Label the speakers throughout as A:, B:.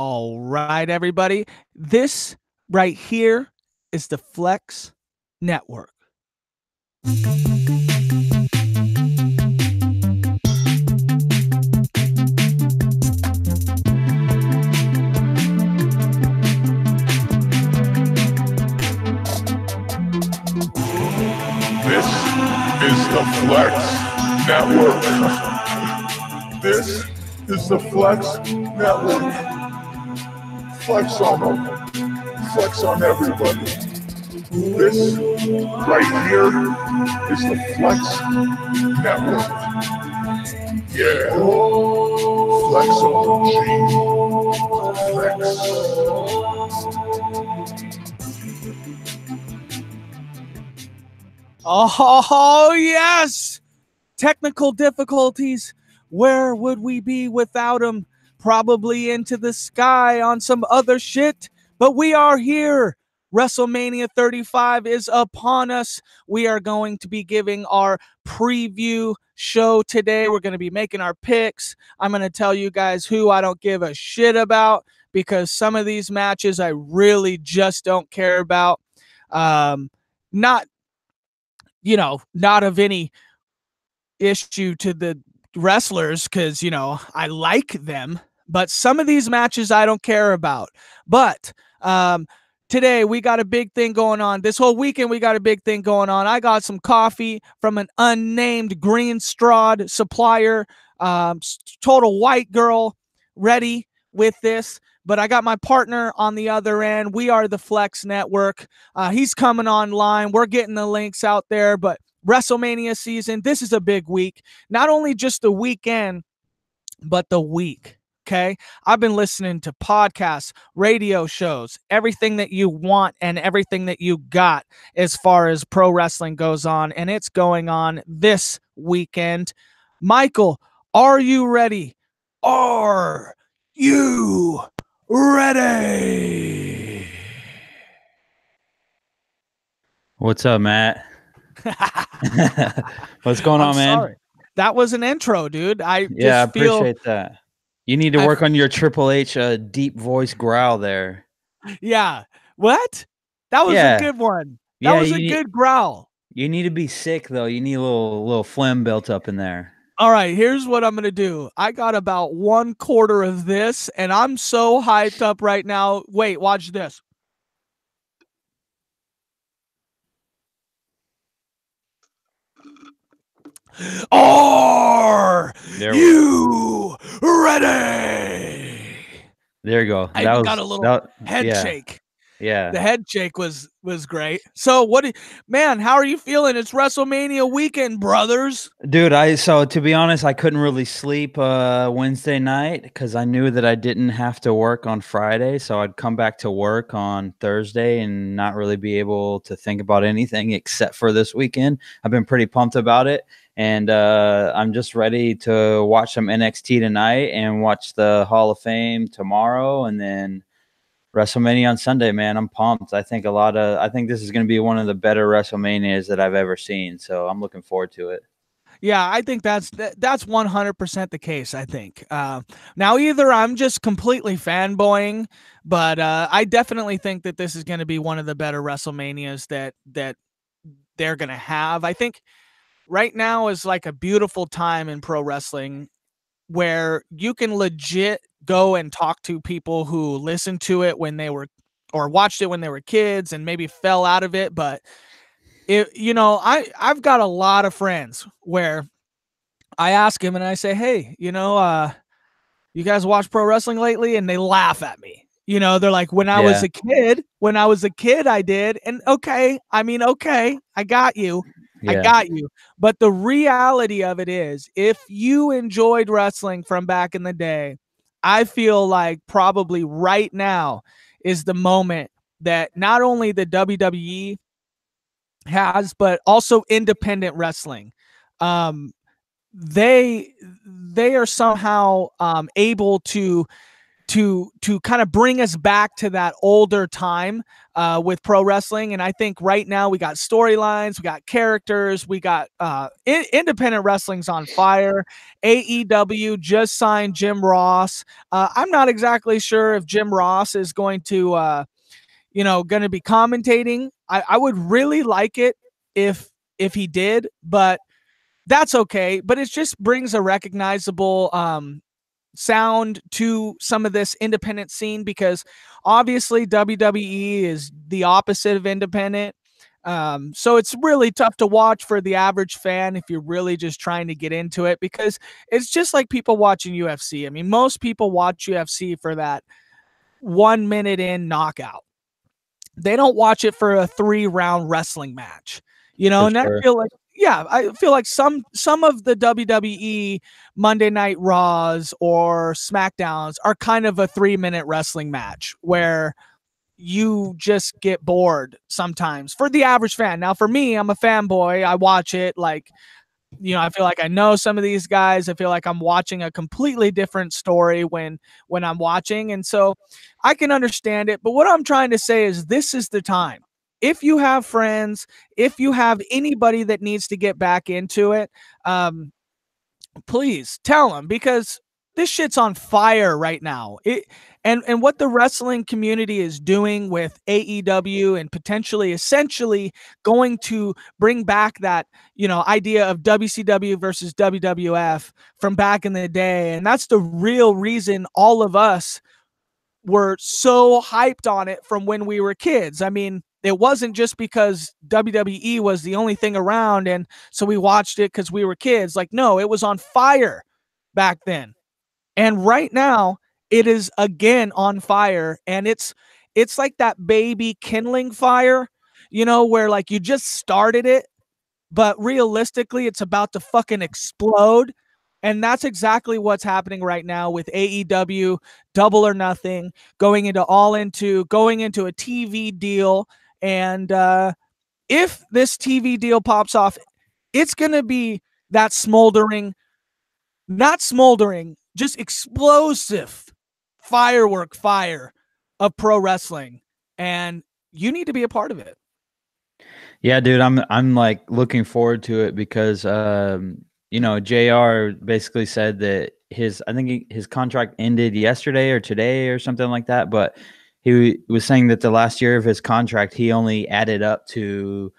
A: All right, everybody. This right here is the Flex Network.
B: This is the Flex Network. This is the Flex Network. Flex on them. Flex on everybody. This right here is the Flex Network. Yeah. Flex on the G. Flex.
A: Oh, yes. Technical difficulties. Where would we be without them? Probably into the sky on some other shit. But we are here. WrestleMania 35 is upon us. We are going to be giving our preview show today. We're going to be making our picks. I'm going to tell you guys who I don't give a shit about because some of these matches I really just don't care about. Not of any issue to the wrestlers because, I like them. But some of these matches I don't care about. But today we got a big thing going on. This whole weekend we got a big thing going on. I got some coffee from an unnamed green strawed supplier, total white girl, ready with this. But I got my partner on the other end. We are the Flex Network. He's coming online. We're getting the links out there. But WrestleMania season, this is a big week. Not only just the weekend, but the week. Okay, I've been listening to podcasts, radio shows, everything that you want and everything that you got as far as pro wrestling goes on, and it's going on this weekend. Michael, are you ready? Are you ready?
C: What's up, Matt? What's going on, man?
A: Sorry. That was an intro, dude. I
C: appreciate that. You need to work on your Triple H deep voice growl there.
A: Yeah. What? That was a good one. That was a good growl.
C: You need to be sick, though. You need a little phlegm built up in there.
A: All right, here's what I'm going to do. I got about 1/4 of this, and I'm so hyped up right now. Wait, watch this. Are you ready?
C: There you go.
A: I got a little head shake.
C: Yeah.
A: The head shake was great. So how are you feeling? It's WrestleMania weekend, brothers.
C: Dude, so to be honest, I couldn't really sleep Wednesday night because I knew that I didn't have to work on Friday. So I'd come back to work on Thursday and not really be able to think about anything except for this weekend. I've been pretty pumped about it. And I'm just ready to watch some NXT tonight and watch the Hall of Fame tomorrow and then WrestleMania on Sunday, man. I'm pumped. I think this is going to be one of the better WrestleManias that I've ever seen. So I'm looking forward to it.
A: Yeah, I think that's 100% the case, I think. Now, either I'm just completely fanboying, but I definitely think that this is going to be one of the better WrestleManias that they're going to have. I think right now is like a beautiful time in pro wrestling where you can legit go and talk to people who listened to it when they were or watched it when they were kids and maybe fell out of it. But I've got a lot of friends where I ask him and I say, hey, you guys watch pro wrestling lately? And they laugh at me. They're like, when I was a kid, I did. And okay, I got you. Yeah. I got you. But the reality of it is, if you enjoyed wrestling from back in the day, I feel like probably right now is the moment that not only the WWE has, but also independent wrestling. They are somehow able to to kind of bring us back to that older time with pro wrestling. And I think right now we got storylines, we got characters, we got independent wrestling's on fire. AEW just signed Jim Ross. I'm not exactly sure if Jim Ross is going to going to be commentating. I would really like it if he did, but that's okay. But it just brings a recognizable sound to some of this independent scene, because obviously WWE is the opposite of independent. So it's really tough to watch for the average fan if you're really just trying to get into it, because it's just like people watching UFC. I mean, most people watch UFC for that 1 minute in knockout. They don't watch it for a 3-round wrestling match,
C: For
A: and I
C: sure.
A: feel like, yeah, I feel like some of the WWE Monday Night Raws or SmackDowns are kind of a 3-minute wrestling match where you just get bored sometimes for the average fan. Now, for me, I'm a fanboy. I watch it like, I feel like I know some of these guys. I feel like I'm watching a completely different story when I'm watching. And so I can understand it. But what I'm trying to say is this is the time. If you have friends, if you have anybody that needs to get back into it, please tell them, because this shit's on fire right now. And what the wrestling community is doing with AEW and potentially essentially going to bring back that, idea of WCW versus WWF from back in the day. And that's the real reason all of us were so hyped on it from when we were kids. I mean, it wasn't just because WWE was the only thing around and so we watched it because we were kids. Like, no, it was on fire back then. And right now, it is again on fire. And it's like that baby kindling fire, where like you just started it, but realistically, it's about to fucking explode. And that's exactly what's happening right now with AEW, Double or Nothing, going into a TV deal. And if this TV deal pops off, it's going to be that not smoldering, just explosive firework fire of pro wrestling. And you need to be a part of it.
C: Yeah, dude, I'm like looking forward to it because JR basically said that his contract ended yesterday or today or something like that, but he was saying that the last year of his contract he only added up to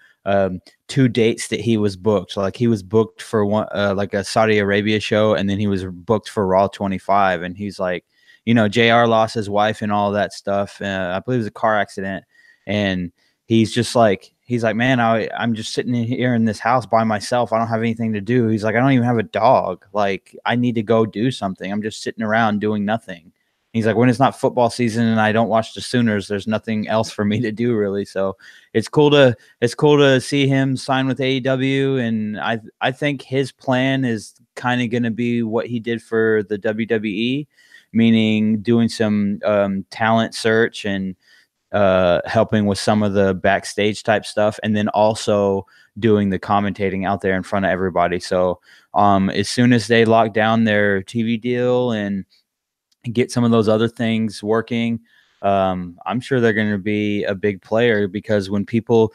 C: 2 dates that he was booked. So like he was booked for one like a Saudi Arabia show, and then he was booked for Raw 25, and he's like, JR lost his wife and all that stuff. I believe it was a car accident, and he's like, man, I'm just sitting in here in this house by myself. I don't have anything to do. He's like, I don't even have a dog. Like, I need to go do something. I'm just sitting around doing nothing. He's like, when it's not football season and I don't watch the Sooners, there's nothing else for me to do really. So it's cool to see him sign with AEW. And I think his plan is kind of going to be what he did for the WWE, meaning doing some talent search and helping with some of the backstage type stuff, and then also doing the commentating out there in front of everybody. So as soon as they lock down their TV deal and get some of those other things working, I'm sure they're going to be a big player, because when people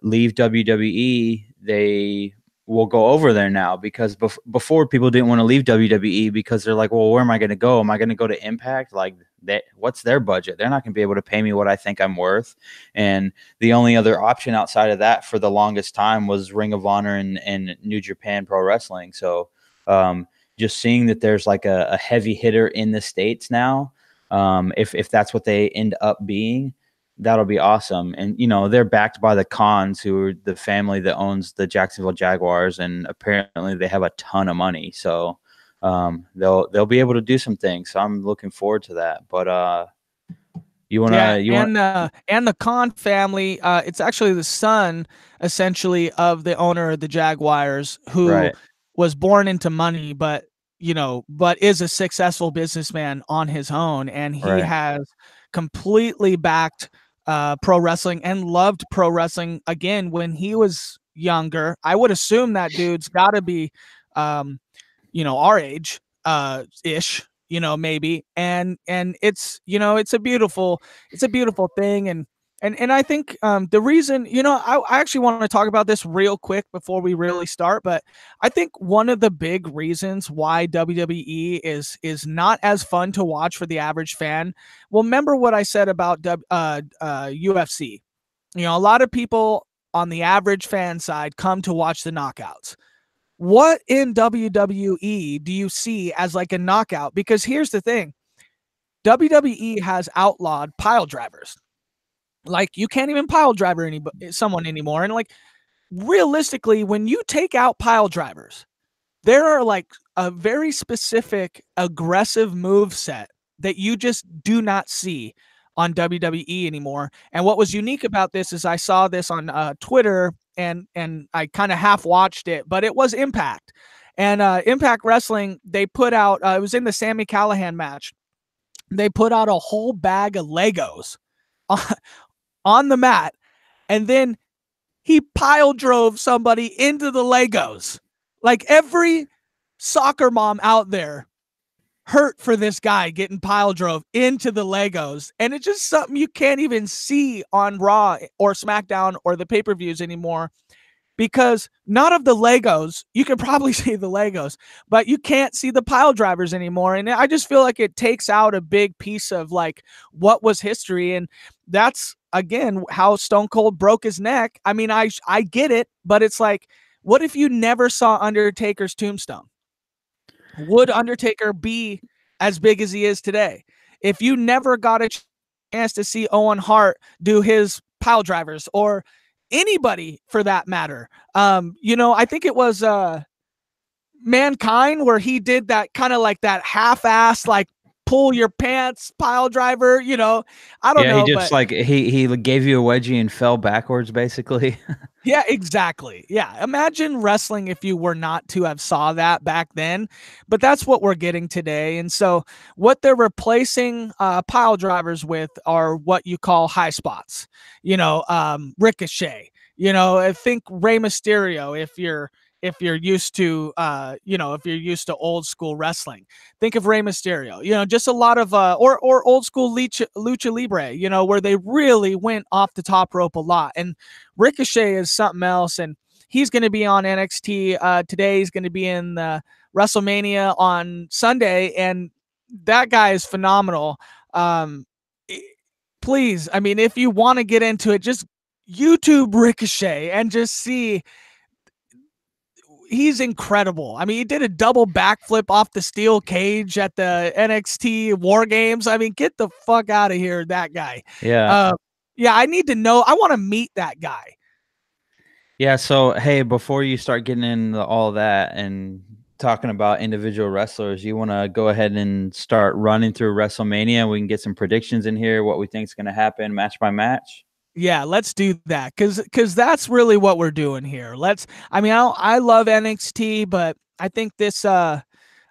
C: leave WWE, they will go over there now, because before people didn't want to leave WWE because they're like, well, where am I going to go? Am I going to go to Impact? Like, that, what's their budget? They're not going to be able to pay me what I think I'm worth. And the only other option outside of that for the longest time was Ring of Honor and New Japan Pro Wrestling. So just seeing that there's like a heavy hitter in the States now, if that's what they end up being, that'll be awesome. And they're backed by the Khans, who are the family that owns the Jacksonville Jaguars, and apparently they have a ton of money. So they'll be able to do some things. So I'm looking forward to that. But
A: and the Khan family, it's actually the son essentially of the owner of the Jaguars, who
C: right.
A: was born into money, but is a successful businessman on his own, and he
C: Right.
A: has completely backed pro wrestling and loved pro wrestling again when he was younger. I would assume that dude's got to be our age ish, maybe. And it's, it's a beautiful thing. And I think the reason, I actually want to talk about this real quick before we really start, but I think one of the big reasons why WWE is not as fun to watch for the average fan. Well, remember what I said about UFC. A lot of people on the average fan side come to watch the knockouts. What in WWE do you see as like a knockout? Because here's the thing, WWE has outlawed pile drivers. Like, you can't even pile driver someone anymore. And like, realistically, when you take out pile drivers, there are like a very specific aggressive move set that you just do not see on WWE anymore. And what was unique about this is I saw this on Twitter, and I kind of half watched it, but it was Impact. And Impact Wrestling, they put out, it was in the Sami Callihan match, they put out a whole bag of Legos on the mat, and then he pile drove somebody into the Legos. Like, every soccer mom out there hurt for this guy getting pile drove into the Legos. And it's just something you can't even see on Raw or SmackDown or the pay-per-views anymore, because not of the Legos, you can probably see the Legos, but you can't see the pile drivers anymore. And I just feel like it takes out a big piece of like what was history. And that's, again, how Stone Cold broke his neck. I mean, I get it, but it's like, what if you never saw Undertaker's tombstone? Would Undertaker be as big as he is today? If you never got a chance to see Owen Hart do his pile drivers, or anybody for that matter, I think it was Mankind where he did that kind of like that half-ass, like, pull your pants pile driver, I don't
C: Yeah, he
A: know,
C: just
A: but
C: like he gave you a wedgie and fell backwards, basically.
A: yeah, exactly. Yeah. Imagine wrestling if you were not to have saw that back then, but that's what we're getting today. And so what they're replacing pile drivers with are what you call high spots, Ricochet, I think Rey Mysterio, if you're used to, if you're used to old school wrestling, think of Rey Mysterio, just a lot of, or old school lucha libre, where they really went off the top rope a lot. And Ricochet is something else, and he's going to be on NXT today. He's going to be in WrestleMania on Sunday, and that guy is phenomenal. Please, I mean, if you want to get into it, just YouTube Ricochet and just see. He's incredible. I mean, he did a double backflip off the steel cage at the NXT War Games. I mean, get the fuck out of here, that guy.
C: Yeah.
A: Yeah, I need to know. I want to meet that guy.
C: Yeah, so hey, before you start getting into all that and talking about individual wrestlers, you want to go ahead and start running through WrestleMania. We can get some predictions in here, what we think is going to happen match by match.
A: Yeah, let's do that, because that's really what we're doing here. I love NXT, but I think this I'm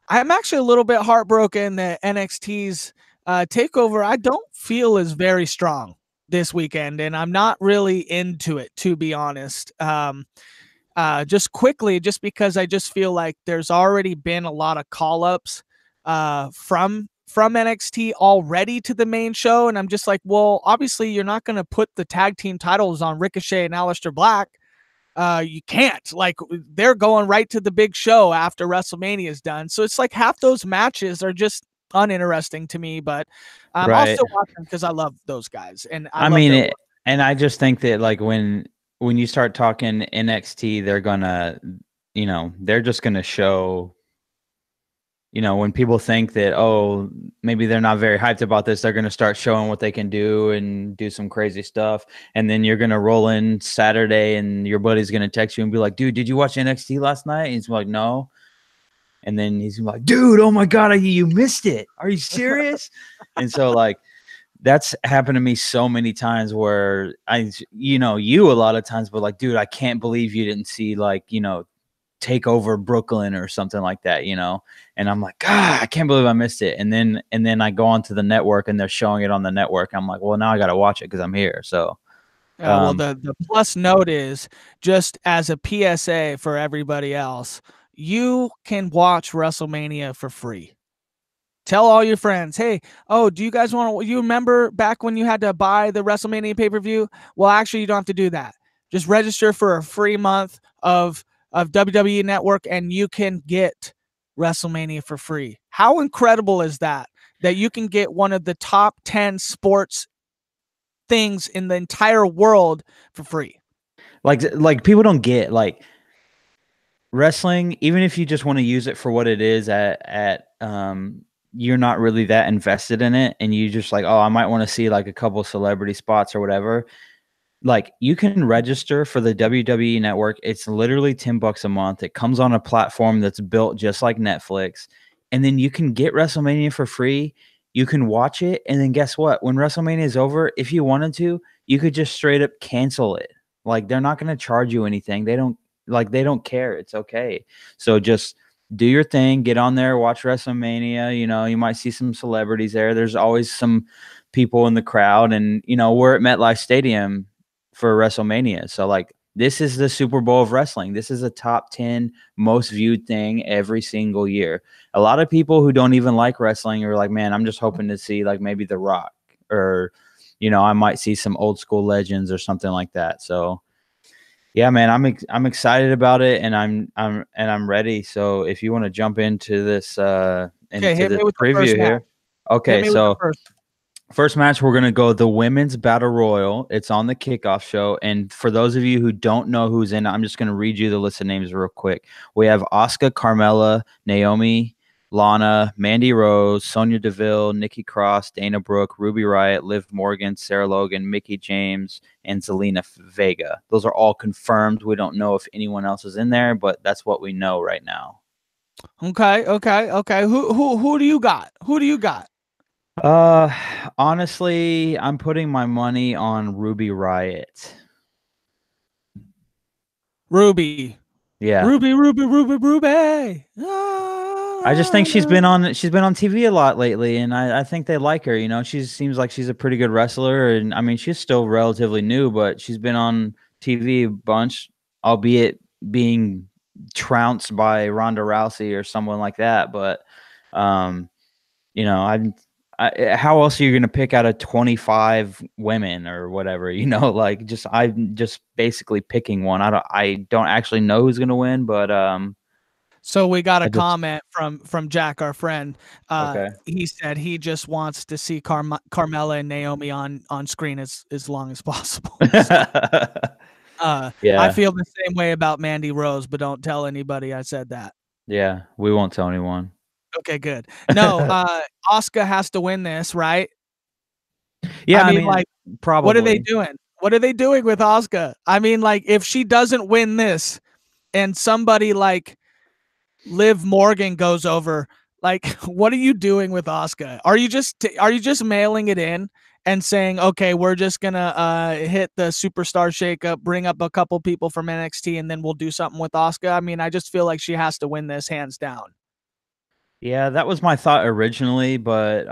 A: actually a little bit heartbroken that NXT's takeover I don't feel is very strong this weekend, and I'm not really into it, to be honest. Just quickly, just because I just feel like there's already been a lot of call-ups from NXT already to the main show, and I'm just like, well, obviously you're not going to put the tag team titles on Ricochet and Aleister Black. You can't. Like, they're going right to the big show after WrestleMania is done. So it's like half those matches are just uninteresting to me, but I'll still watch them because I love those guys, and I love
C: and I just think that like when you start talking NXT, they're gonna, they're just gonna show. When people think that, oh, maybe they're not very hyped about this, they're going to start showing what they can do and do some crazy stuff. And then you're going to roll in Saturday and your buddy's going to text you and be like, dude, did you watch NXT last night? And he's like, no. And then he's like, dude, oh my God, you missed it. Are you serious? And so like, that's happened to me so many times where you a lot of times, but like, dude, I can't believe you didn't see like, take over Brooklyn or something like that, and I'm like, God, I can't believe I missed it. And then I go onto the network and they're showing it on the network. I'm like, well, now I got to watch it because I'm here. So,
A: well, the plus note is, just as a PSA for everybody else, you can watch WrestleMania for free Tell all your friends, hey, oh, do you guys want to, you remember back when you had to buy the WrestleMania pay-per-view? Well, actually, you don't have to do that. Just register for a free month of WWE Network and you can get WrestleMania for free. How incredible is that? That you can get one of the top 10 sports things in the entire world for free.
C: Like people don't get like wrestling, even if you just want to use it for what it is at you're not really that invested in it and you just like, oh, I might want to see like a couple celebrity spots or whatever. Like you can register for the WWE Network. It's literally $10 a month. It comes on a platform that's built just like Netflix. And then you can get WrestleMania for free. You can watch it. And then guess what? When WrestleMania is over, if you wanted to, you could just straight up cancel it. Like they're not going to charge you anything. They don't care. It's okay. So just do your thing, get on there, watch WrestleMania. You know, you might see some celebrities there. There's always some people in the crowd. And, you know, we're at MetLife Stadium for WrestleMania. So like this is the Super Bowl of wrestling. This is a top 10 most viewed thing every single year. A lot of people who don't even like wrestling are like, man, I'm just hoping to see like maybe The Rock or, you know, I might see some old school legends or something like that. So yeah, man, I'm excited about it and I'm ready. So if you want to jump into this into
A: Hit
C: the
A: me with the first
C: preview
A: match.
C: here.
A: Hit
C: Okay,
A: me with the
C: so first match, we're going to go the Women's Battle Royal. It's on the kickoff show. And for those of you who don't know who's in it, I'm just going to read you the list of names real quick. We have Asuka, Carmella, Naomi, Lana, Mandy Rose, Sonya Deville, Nikki Cross, Dana Brooke, Ruby Riott, Liv Morgan, Sarah Logan, Mickey James, and Zelina Vega. Those are all confirmed. We don't know if anyone else is in there, but that's what we know right now.
A: Okay. Who do you got? Who do you got?
C: Honestly, I'm putting my money on Ruby Riott.
A: Ruby.
C: Yeah.
A: Ruby.
C: I just think she's been on TV a lot lately, and I think they like her. You know, she seems like she's a pretty good wrestler, and I mean she's still relatively new, but she's been on TV a bunch, albeit being trounced by Ronda Rousey or someone like that. But you know, how else are you going to pick out of 25 women or whatever? You know, like I'm just basically picking one. I don't actually know who's going to win, but
A: So we got a
C: I just
A: comment from Jack, our friend.
C: okay.
A: He said he just wants to see Carmella and Naomi on screen as long as possible. So, I
C: Yeah.
A: feel the same way about Mandy Rose, but don't tell anybody I said that.
C: Yeah, we won't tell anyone.
A: Okay, good. No, Asuka has to win this, right?
C: Yeah,
A: I
C: I
A: mean,
C: mean,
A: like, what are they
C: probably.
A: doing? What are they doing with Asuka? I mean, like, if she doesn't win this and somebody like Liv Morgan goes over, like, what are you doing with Asuka? Are you just mailing it in and saying, okay, we're just gonna hit the superstar shakeup, bring up a couple people from NXT, and then we'll do something with Asuka? I mean, I just feel like she has to win this hands down.
C: Yeah, that was my thought originally, but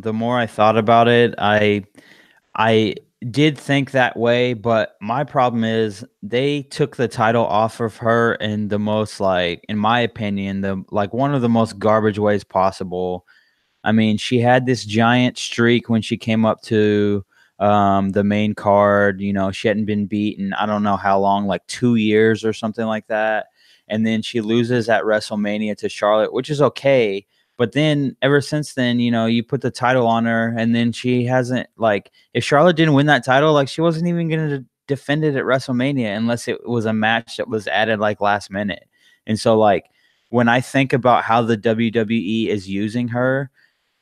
C: the more I thought about it, I did think that way, but my problem is they took the title off of her in the most like, in my opinion, the like one of the most garbage ways possible. I mean, she had this giant streak when she came up to the main card. You know, she hadn't been beaten, I don't know how long, like 2 years or something like that. And then she loses at WrestleMania to Charlotte, which is okay. But then ever since then, you know, you put the title on her, and then she hasn't, like, if Charlotte didn't win that title, like, she wasn't even going to defend it at WrestleMania unless it was a match that was added like last minute. And so, like, when I think about how the WWE is using her,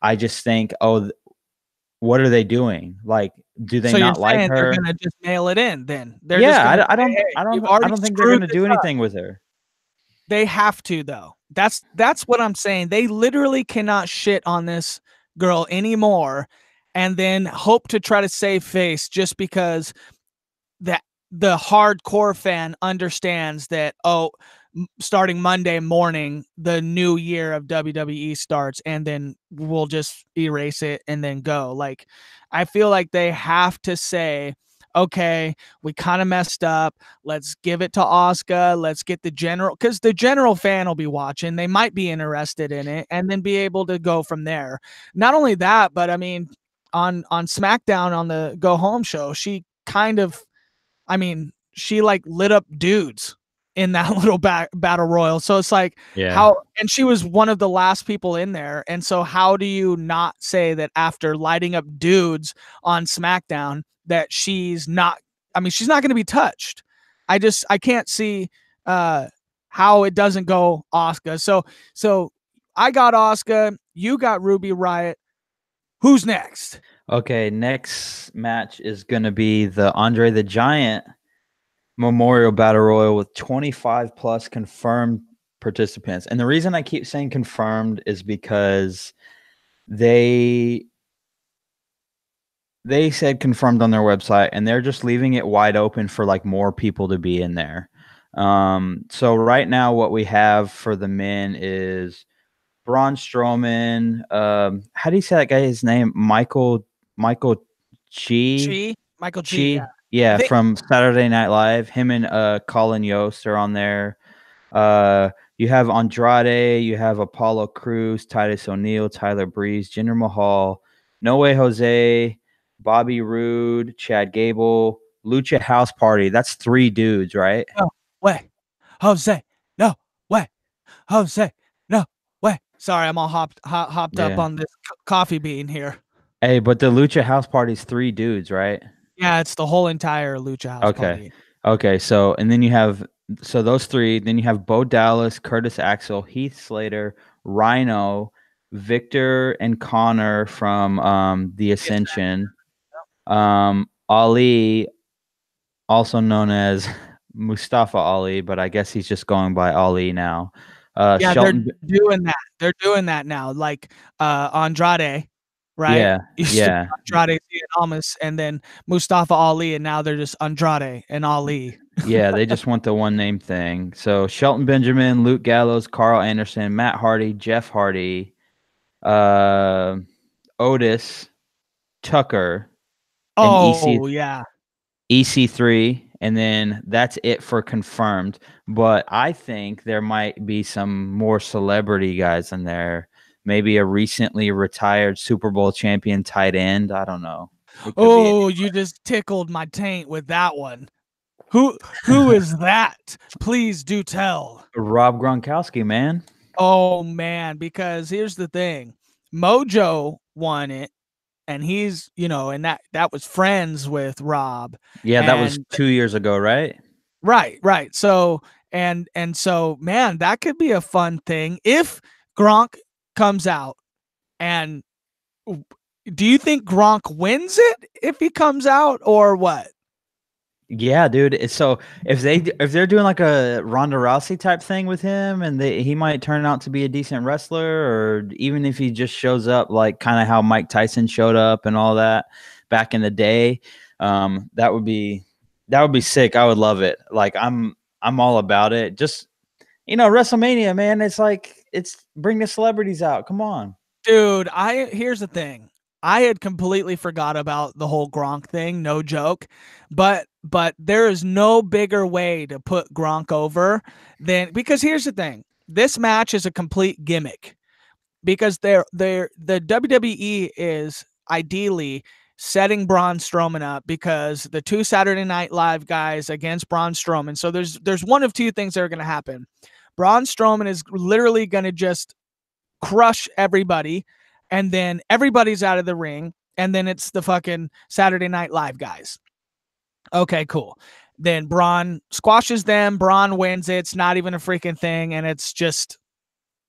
C: I just think, oh, what are they doing? Like, do they
A: So you're
C: not like
A: saying they're
C: her?
A: gonna just mail it in? Then they're just
C: Yeah,
A: gonna
C: I
A: say,
C: don't,
A: "Hey,
C: I
A: you've
C: don't, I
A: already
C: don't think they're
A: screwed
C: gonna
A: this
C: do
A: up."
C: anything with her.
A: They have to though. That's what I'm saying. They literally cannot shit on this girl anymore and then hope to try to save face just because that the hardcore fan understands that, oh, starting Monday morning the new year of WWE starts and then we'll just erase it and then go. Like, I feel like they have to say, okay, we kind of messed up. Let's give it to Asuka. Let's get the general, because the general fan will be watching. They might be interested in it, and then be able to go from there. Not only that, but I mean, on SmackDown on the Go Home show, she kind of, I mean, she like lit up dudes in that little battle royal. So it's like,
C: Yeah.
A: how, and she was one of the last people in there. And so how do you not say that after lighting up dudes on SmackDown that she's not, I mean, she's not going to be touched. I can't see how it doesn't go Asuka. So I got Asuka, you got Ruby Riott. Who's next?
C: Okay, next match is going to be the Andre the Giant Memorial Battle Royal with 25 plus confirmed participants. And the reason I keep saying confirmed is because they said confirmed on their website, and they're just leaving it wide open for like more people to be in there. So right now what we have for the men is Braun Strowman. How do you say that guy's name? Michael
A: G. Michael G. Yeah.
C: Yeah,
A: They,
C: from Saturday Night Live. Him and Colin Yost are on there. You have Andrade, you have Apollo Crews, Titus O'Neil, Tyler Breeze, Jinder Mahal, No Way Jose, Bobby Roode, Chad Gable, Lucha House Party. That's 3 dudes, right?
A: no way, Jose. No way, Jose. No way. Sorry, I'm all hopped up
C: Yeah.
A: on this coffee bean here.
C: Hey, but the Lucha House Party's 3 dudes, right?
A: Yeah, it's the whole entire Lucha House
C: Okay.
A: Party.
C: Okay. So, and then you have, so those 3, then you have Bo Dallas, Curtis Axel, Heath Slater, Rhino, Victor and Connor from the Ascension, Ali, also known as Mustafa Ali, but I guess he's just going by Ali now.
A: Yeah, they're
C: Shelton,
A: doing that. They're doing that now. Like Andrade, right?
C: yeah,
A: Used to be
C: yeah,
A: Andrade Cien Almas, and then Mustafa Ali, and now they're just Andrade and Ali.
C: yeah. They just want the one name thing. So Shelton Benjamin, Luke Gallows, Carl Anderson, Matt Hardy, Jeff Hardy, uh, Otis, Tucker, and
A: Oh yeah.
C: EC3, and then that's it for confirmed. But I think there might be some more celebrity guys in there. Maybe a recently retired Super Bowl champion tight end. I don't know. It could be
A: Oh, you just tickled my taint with that one. Who is that? Please do tell.
C: Rob Gronkowski, man.
A: Oh man, because here's the thing. Mojo won it, and he's, and that was friends with Rob.
C: Yeah, that was
A: And
C: 2 years ago, right?
A: right. So and so man, that could be a fun thing if Gronk comes out. And do you think Gronk wins it if he comes out, or what?
C: Yeah, dude. So if they're doing like a Ronda Rousey type thing with him, and he might turn out to be a decent wrestler, or even if he just shows up like kind of how Mike Tyson showed up and all that back in the day, that would be sick. I would love it. Like I'm all about it. Just WrestleMania, man. It's like bring the celebrities out. Come on.
A: Dude, here's the thing. I had completely forgot about the whole Gronk thing, no joke. But there is no bigger way to put Gronk over than, because here's the thing. This match is a complete gimmick, because the WWE is ideally setting Braun Strowman up, because the 2 Saturday Night Live guys against Braun Strowman. So there's one of 2 things that are going to happen. Braun Strowman is literally going to just crush everybody, and then everybody's out of the ring, and then it's the fucking Saturday Night Live guys. Okay, cool. Then Braun squashes them, Braun wins it. It's not even a freaking thing, and it's just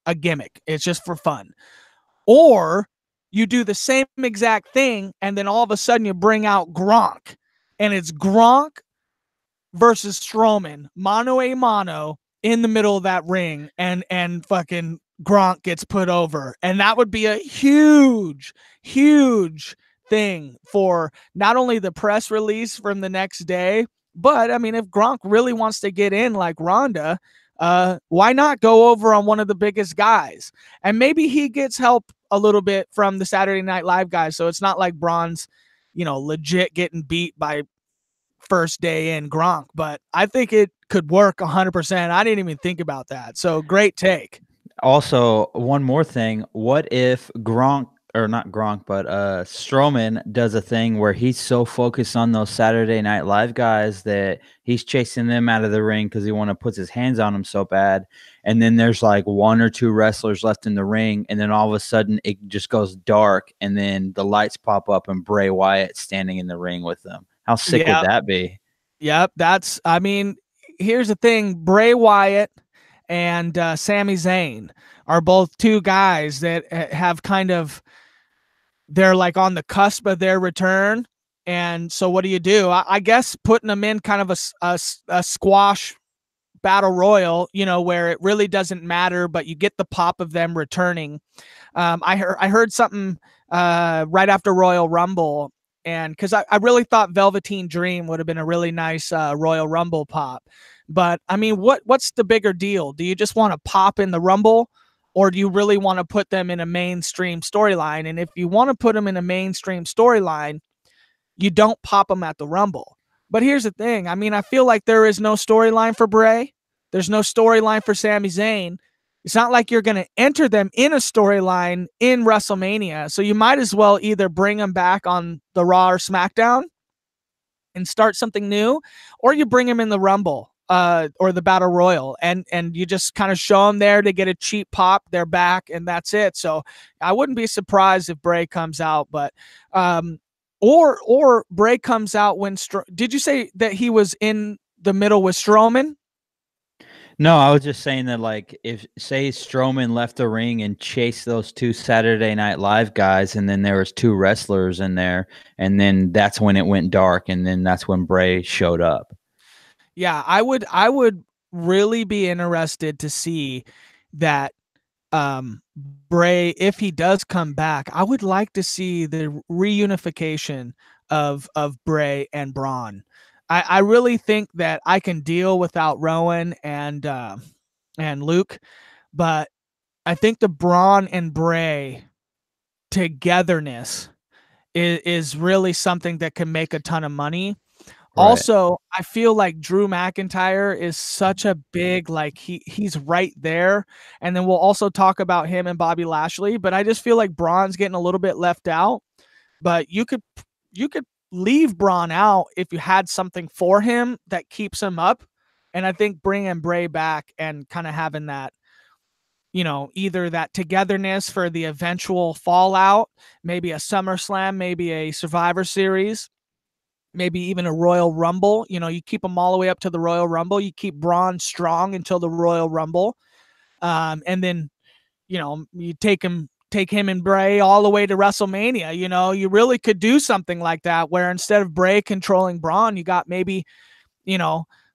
A: a gimmick. It's just for fun. Or you do the same exact thing, and then all of a sudden you bring out Gronk, and it's Gronk versus Strowman, mano a mano, in the middle of that ring, and fucking Gronk gets put over. And that would be a huge thing for not only the press release from the next day, but I mean, if Gronk really wants to get in like Ronda, why not go over on one of the biggest guys? And maybe he gets help a little bit from the Saturday Night Live guys, so it's not like Braun's, legit getting beat by first day in Gronk, but I think it could work 100%. I didn't even think about that. So great take.
C: Also, one more thing. What if Gronk, or not Gronk, but Strowman does a thing where he's so focused on those Saturday Night Live guys that he's chasing them out of the ring because he want to put his hands on them so bad. And then there's like one or two wrestlers left in the ring, and then all of a sudden it just goes dark, and then the lights pop up and Bray Wyatt standing in the ring with them. How sick would
A: Yeah.
C: that be?
A: Yep. I mean, here's the thing. Bray Wyatt and Sami Zayn are both two guys that have they're like on the cusp of their return. And so what do? I guess putting them in kind of a squash battle royal, where it really doesn't matter, but you get the pop of them returning. I heard something right after Royal Rumble, and because I really thought Velveteen Dream would have been a really nice Royal Rumble pop. But I mean, what's the bigger deal? Do you just want to pop in the Rumble, or do you really want to put them in a mainstream storyline? And if you want to put them in a mainstream storyline, you don't pop them at the Rumble. But here's the thing. I mean, I feel like there is no storyline for Bray. There's no storyline for Sami Zayn. It's not like you're going to enter them in a storyline in WrestleMania. So you might as well either bring them back on the Raw or SmackDown and start something new, or you bring them in the Rumble or the Battle Royal, and you just kind of show them there to get a cheap pop. They're back, and that's it. So I wouldn't be surprised if Bray comes out, but or Bray comes out when did you say that he was in the middle with Strowman?
C: No, I was just saying that, like, if say Strowman left the ring and chased those two Saturday Night Live guys, and then there was two wrestlers in there, and then that's when it went dark, and then that's when Bray showed up.
A: Yeah, I would really be interested to see that Bray, if he does come back. I would like to see the reunification of Bray and Braun. I really think that I can deal without Rowan and Luke, but I think the Braun and Bray togetherness is really something that can make a ton of money.
C: Right.
A: Also, I feel like Drew McIntyre is such a big, like he's right there. And then we'll also talk about him and Bobby Lashley, but I just feel like Braun's getting a little bit left out. But you could leave Braun out if you had something for him that keeps him up. And I think bringing Bray back and kind of having that, either that togetherness for the eventual fallout, maybe a SummerSlam, maybe a Survivor Series, maybe even a Royal Rumble. You keep them all the way up to the Royal Rumble. You keep Braun strong until the Royal Rumble. And then, you take him and Bray all the way to WrestleMania. You really could do something like that, where instead of Bray controlling Braun, you got maybe,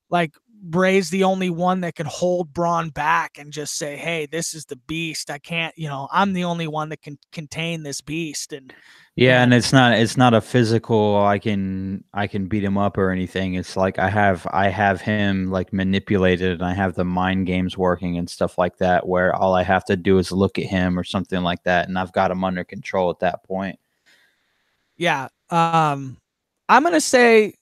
A: like Bray's the only one that could hold Braun back and just say, hey, this is the beast. I can't, I'm the only one that can contain this beast. And
C: yeah, and it's not a physical I can beat him up or anything. It's like I have him like manipulated, and I have the mind games working and stuff like that, where all I have to do is look at him or something like that, and I've got him under control at that point.
A: Yeah. I'm gonna say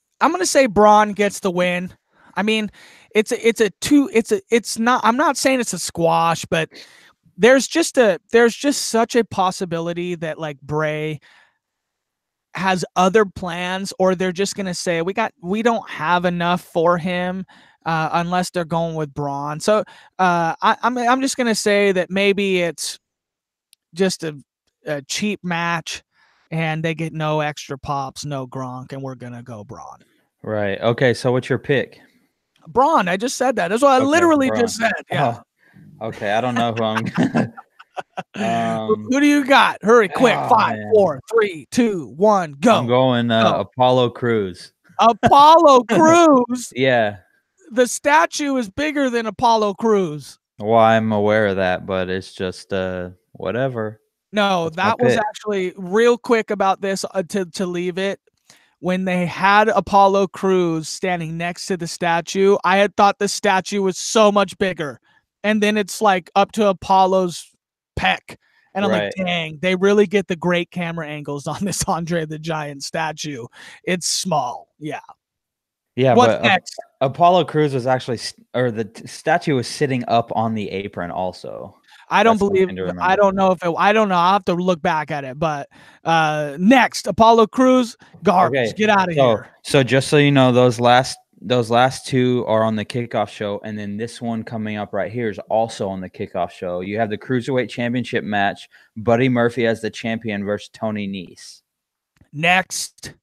A: Braun gets the win. I mean, it's not, I'm not saying it's a squash, but there's just such a possibility that like Bray has other plans, or they're just gonna say we don't have enough for him unless they're going with Braun. So I'm just gonna say that maybe it's just a cheap match, and they get no extra pops, no Gronk, and we're gonna go Braun.
C: Right. Okay. So what's your pick?
A: Braun. I just said that. That's what I literally
C: Braun.
A: just said. Yeah.
C: Oh, okay. I don't know who I'm.
A: Who do you got? Hurry, quick!
C: Oh,
A: 5,
C: man.
A: 4, 3, 2, 1, go.
C: I'm going Apollo Crews.
A: Apollo Crews.
C: Yeah.
A: The statue is bigger than Apollo Crews.
C: Well, I'm aware of that, but it's just whatever.
A: No, that was actually real quick about this to leave it. When they had Apollo Crews standing next to the statue, I had thought the statue was so much bigger. And then it's like up to Apollo's pec. And I'm like, dang, they really get the great camera angles on this Andre the Giant statue. It's small. Yeah.
C: Yeah,
A: What's
C: but
A: next?
C: Apollo Crews was actually, or the statue was sitting up on the apron also.
A: I don't
C: That's
A: believe.
C: something to
A: I
C: remember.
A: don't know if it. I don't know. I'll have to look back at it. But next, Apollo Crews, garbage.
C: Okay,
A: Get out of
C: so
A: here.
C: just so you know, those last two are on the kickoff show, and then this one coming up right here is also on the kickoff show. You have the Cruiserweight Championship match, Buddy Murphy as the champion versus Tony Nese.
A: Next.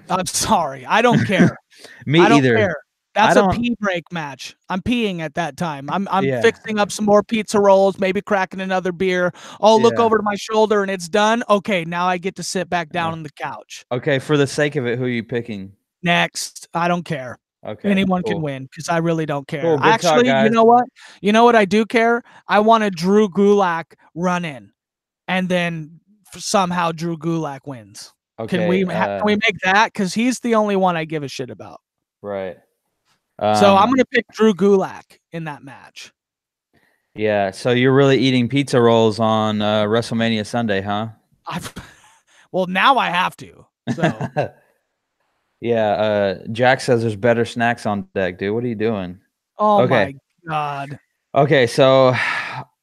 A: I'm sorry. I don't care.
C: Me
A: I don't
C: either.
A: care.
C: I
A: That's a
C: don't.
A: pee break match. I'm peeing at that time. I'm
C: Yeah,
A: fixing up some more pizza rolls, maybe cracking another beer. I'll look
C: yeah.
A: over to my shoulder and it's done. Okay, now I get to sit back down on the couch.
C: Okay, for the sake of it, who are you picking?
A: Next, I don't care.
C: Okay,
A: Anyone can
C: cool.
A: win because I really don't care.
C: Cool. Good talk,
A: Actually, you
C: guys.
A: know what? You know what I do care? I want a Drew Gulak run in, and then somehow Drew Gulak wins.
C: Okay.
A: Can we make that? Because he's the only one I give a shit about.
C: Right.
A: So I'm gonna pick Drew Gulak in that match.
C: Yeah. So you're really eating pizza rolls on WrestleMania Sunday, huh?
A: Well, now I have to. So
C: Yeah. Jack says there's better snacks on deck, dude. What are you doing?
A: oh
C: Okay.
A: my god.
C: Okay. So,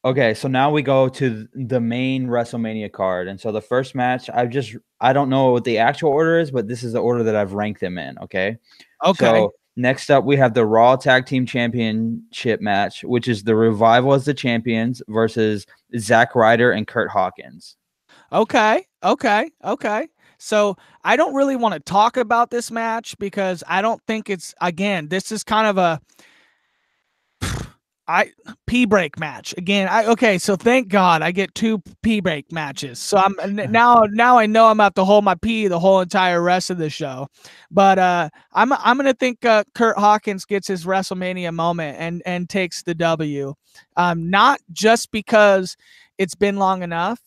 C: okay. So now we go to the main WrestleMania card, and so the first match, I don't know what the actual order is, but this is the order that I've ranked them in. Okay.
A: Okay.
C: So next up, we have the Raw Tag Team Championship match, which is the Revival as the champions versus Zack Ryder and Kurt Hawkins.
A: Okay. Okay. Okay. So I don't really want to talk about this match because I don't think it's this is kind of a pee break match again. Okay, so thank God I get two pee break matches. So now I know I'm about to hold my pee the whole entire rest of the show. But I'm gonna think Kurt Hawkins gets his WrestleMania moment and takes the W. Not just because it's been long enough,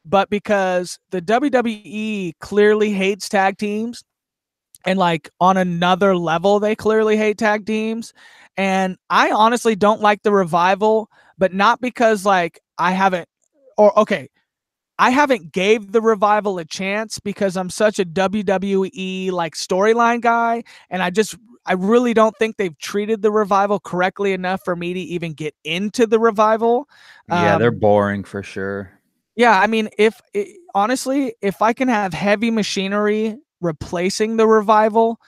A: but because the WWE clearly hates tag teams, and like on another level they clearly hate tag teams, and I honestly don't like the Revival, but not because like I haven't or okay, I haven't gave the Revival a chance because I'm such a WWE like storyline guy, and I really don't think they've treated the Revival correctly enough for me to even get into the Revival.
C: Yeah, they're
A: um
C: boring for sure.
A: yeah, I mean, honestly, if I can have Heavy Machinery replacing the Revival,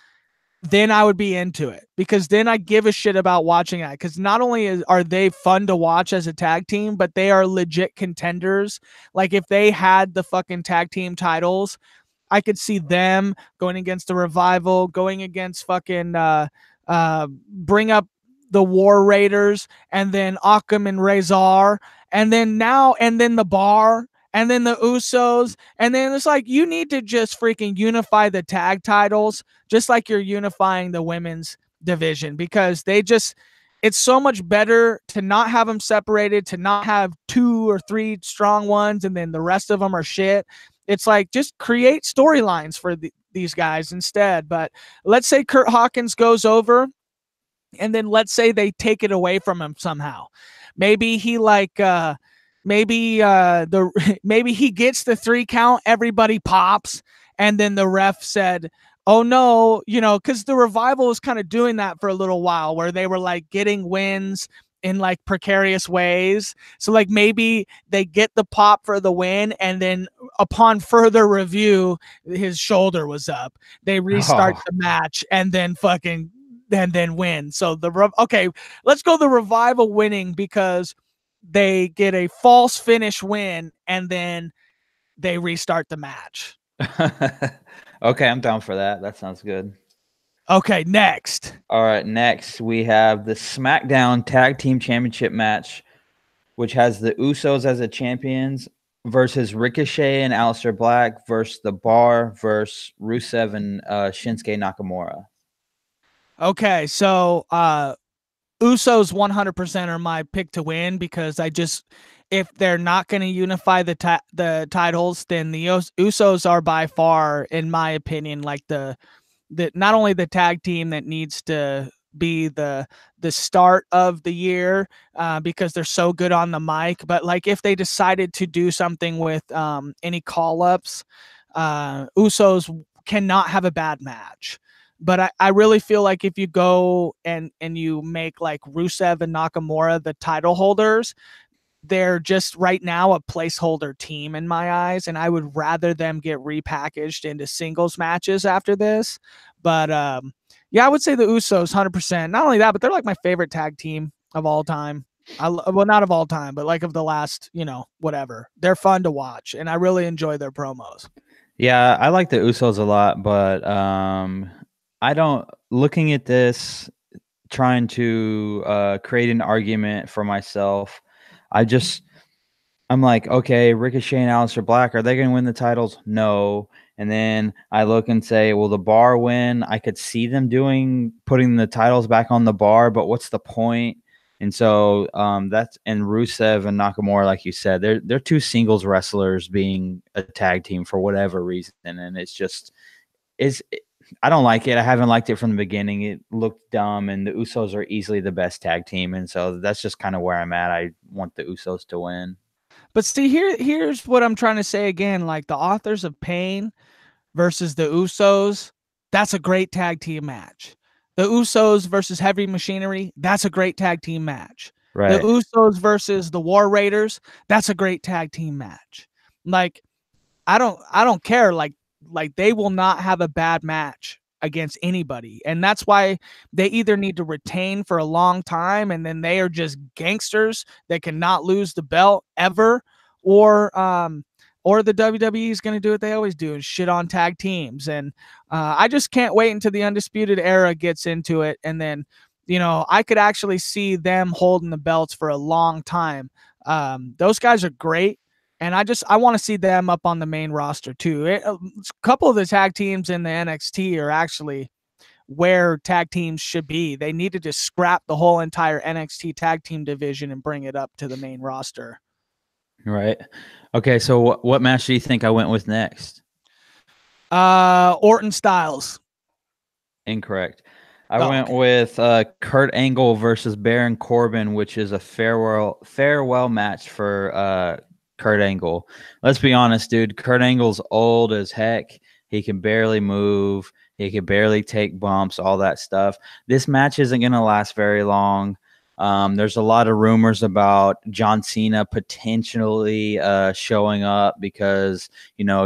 A: then I would be into it because then I give a shit about watching that. Because not only are they fun to watch as a tag team, but they are legit contenders. Like if they had the fucking tag team titles, I could see them going against the Revival, going against fucking bring up the War Raiders, and then Akam and Razor, and then the Bar, and then the Usos, and then it's like you need to just freaking unify the tag titles, just like you're unifying the women's division, because it's so much better to not have them separated, to not have two or three strong ones and then the rest of them are shit. It's like just create storylines for these guys instead. But let's say Kurt Hawkins goes over, and then let's say they take it away from him somehow. Maybe he like maybe he gets the 3 count, everybody pops, and then the ref said, oh no, because the Revival was kind of doing that for a little while where they were like getting wins in like precarious ways. So like maybe they get the pop for the win, and then upon further review his shoulder was up, they restart
C: Oh.
A: the match, and then fucking then win. So okay, let's go the Revival winning because they get a false finish win and then they restart the match.
C: Okay, I'm down for that. That sounds good.
A: Okay, next.
C: All right, next we have the SmackDown Tag Team Championship match, which has the Usos as the champions versus Ricochet and Aleister Black versus The Bar versus Rusev and Shinsuke Nakamura.
A: Okay, so Usos 100% are my pick to win because if they're not going to unify the titles, then the Usos are by far, in my opinion, like the not only the tag team that needs to be the start of the year because they're so good on the mic, but like if they decided to do something with any call ups, Usos cannot have a bad match. But I really feel like if you go and you make like Rusev and Nakamura the title holders, they're just right now a placeholder team in my eyes, and I would rather them get repackaged into singles matches after this. But yeah, I would say the Usos 100%. Not only that, but they're like my favorite tag team of all time. Well, not of all time, but like of the last, whatever. They're fun to watch, and I really enjoy their promos.
C: Yeah, I like the Usos a lot, but I don't. Looking at this, trying to create an argument for myself, I'm like, okay, Ricochet and Aleister Black, are they going to win the titles? No. And then I look and say, will the Bar win? I could see them putting the titles back on the Bar, but what's the point? And so that's and Rusev and Nakamura, like you said, they're two singles wrestlers being a tag team for whatever reason, and I don't like it. I haven't liked it from the beginning. It looked dumb, and the Usos are easily the best tag team, and so that's just kind of where I'm at. I want the Usos to win.
A: But see, here's what I'm trying to say again. Like the Authors of Pain versus the Usos, that's a great tag team match. The Usos versus Heavy Machinery, that's a great tag team match. The
C: Right.
A: Usos versus the War Raiders, that's a great tag team match. Like I don't care. Like they will not have a bad match against anybody. And that's why they either need to retain for a long time and then they are just gangsters that cannot lose the belt ever, or the WWE is going to do what they always do and shit on tag teams. And I just can't wait until the Undisputed Era gets into it. And then, I could actually see them holding the belts for a long time. Those guys are great. And I want to see them up on the main roster too. A couple of the tag teams in the NXT are actually where tag teams should be. They need to just scrap the whole entire NXT tag team division and bring it up to the main roster.
C: Right. Okay, so what match do you think I went with next?
A: Orton Styles.
C: Incorrect. I went with Kurt Angle versus Baron Corbin, which is a farewell match for Kurt Angle. Let's be honest, dude. Kurt Angle's old as heck. He can barely move. He can barely take bumps, all that stuff. This match isn't going to last very long. There's a lot of rumors about John Cena potentially showing up because,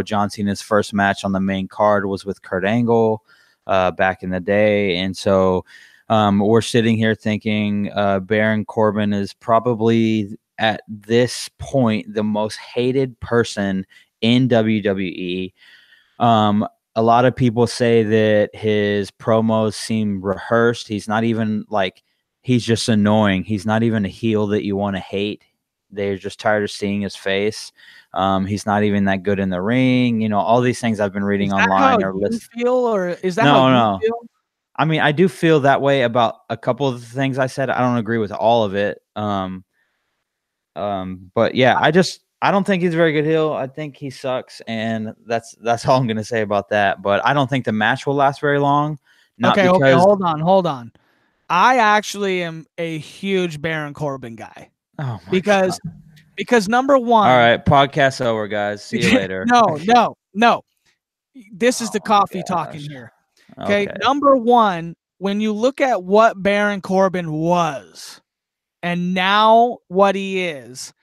C: John Cena's first match on the main card was with Kurt Angle back in the day. And so we're sitting here thinking Baron Corbin is probably at this point the most hated person in WWE. A lot of people say that his promos seem rehearsed. He's not even he's just annoying. He's not even a heel that you want to hate. They're just tired of seeing his face. He's not even that good in the ring. All these things I've been reading online.
A: How you feel, or is that
C: how
A: you feel?
C: I mean, I do feel that way about a couple of the things I said. I don't agree with all of it. But yeah, I don't think he's a very good heel. I think he sucks, and that's all I'm going to say about that. But I don't think the match will last very long.
A: Okay, hold on. I actually am a huge Baron Corbin guy.
C: Oh my God.
A: Because number one.
C: All right, podcast over, guys. See you later.
A: No. This is the coffee talking here. Okay, number one, when you look at what Baron Corbin was and now what he is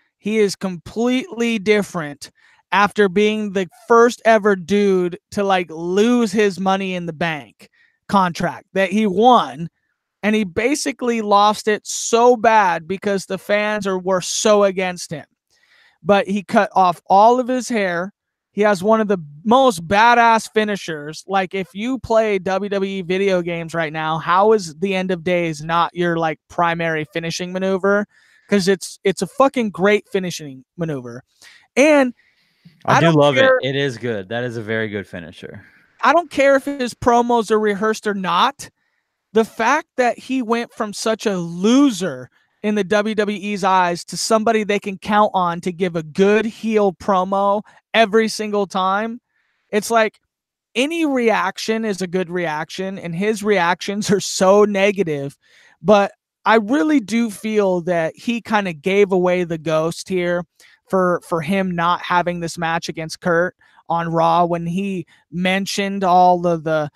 A: completely different after being the first ever dude to lose his Money in the Bank contract that he won. And he basically lost it so bad because the fans were so against him. But he cut off all of his hair. He has one of the most badass finishers. Like if you play WWE video games right now, how is the End of Days not your primary finishing maneuver? Because it's a fucking great finishing maneuver. And
C: I do love it. It is good. That is a very good finisher.
A: I don't care if his promos are rehearsed or not. The fact that he went from such a loser in the WWE's eyes to somebody they can count on to give a good heel promo every single time, it's like any reaction is a good reaction, and his reactions are so negative. But I really do feel that he kind of gave away the ghost here. for him not having this match against Kurt on Raw when he mentioned all of the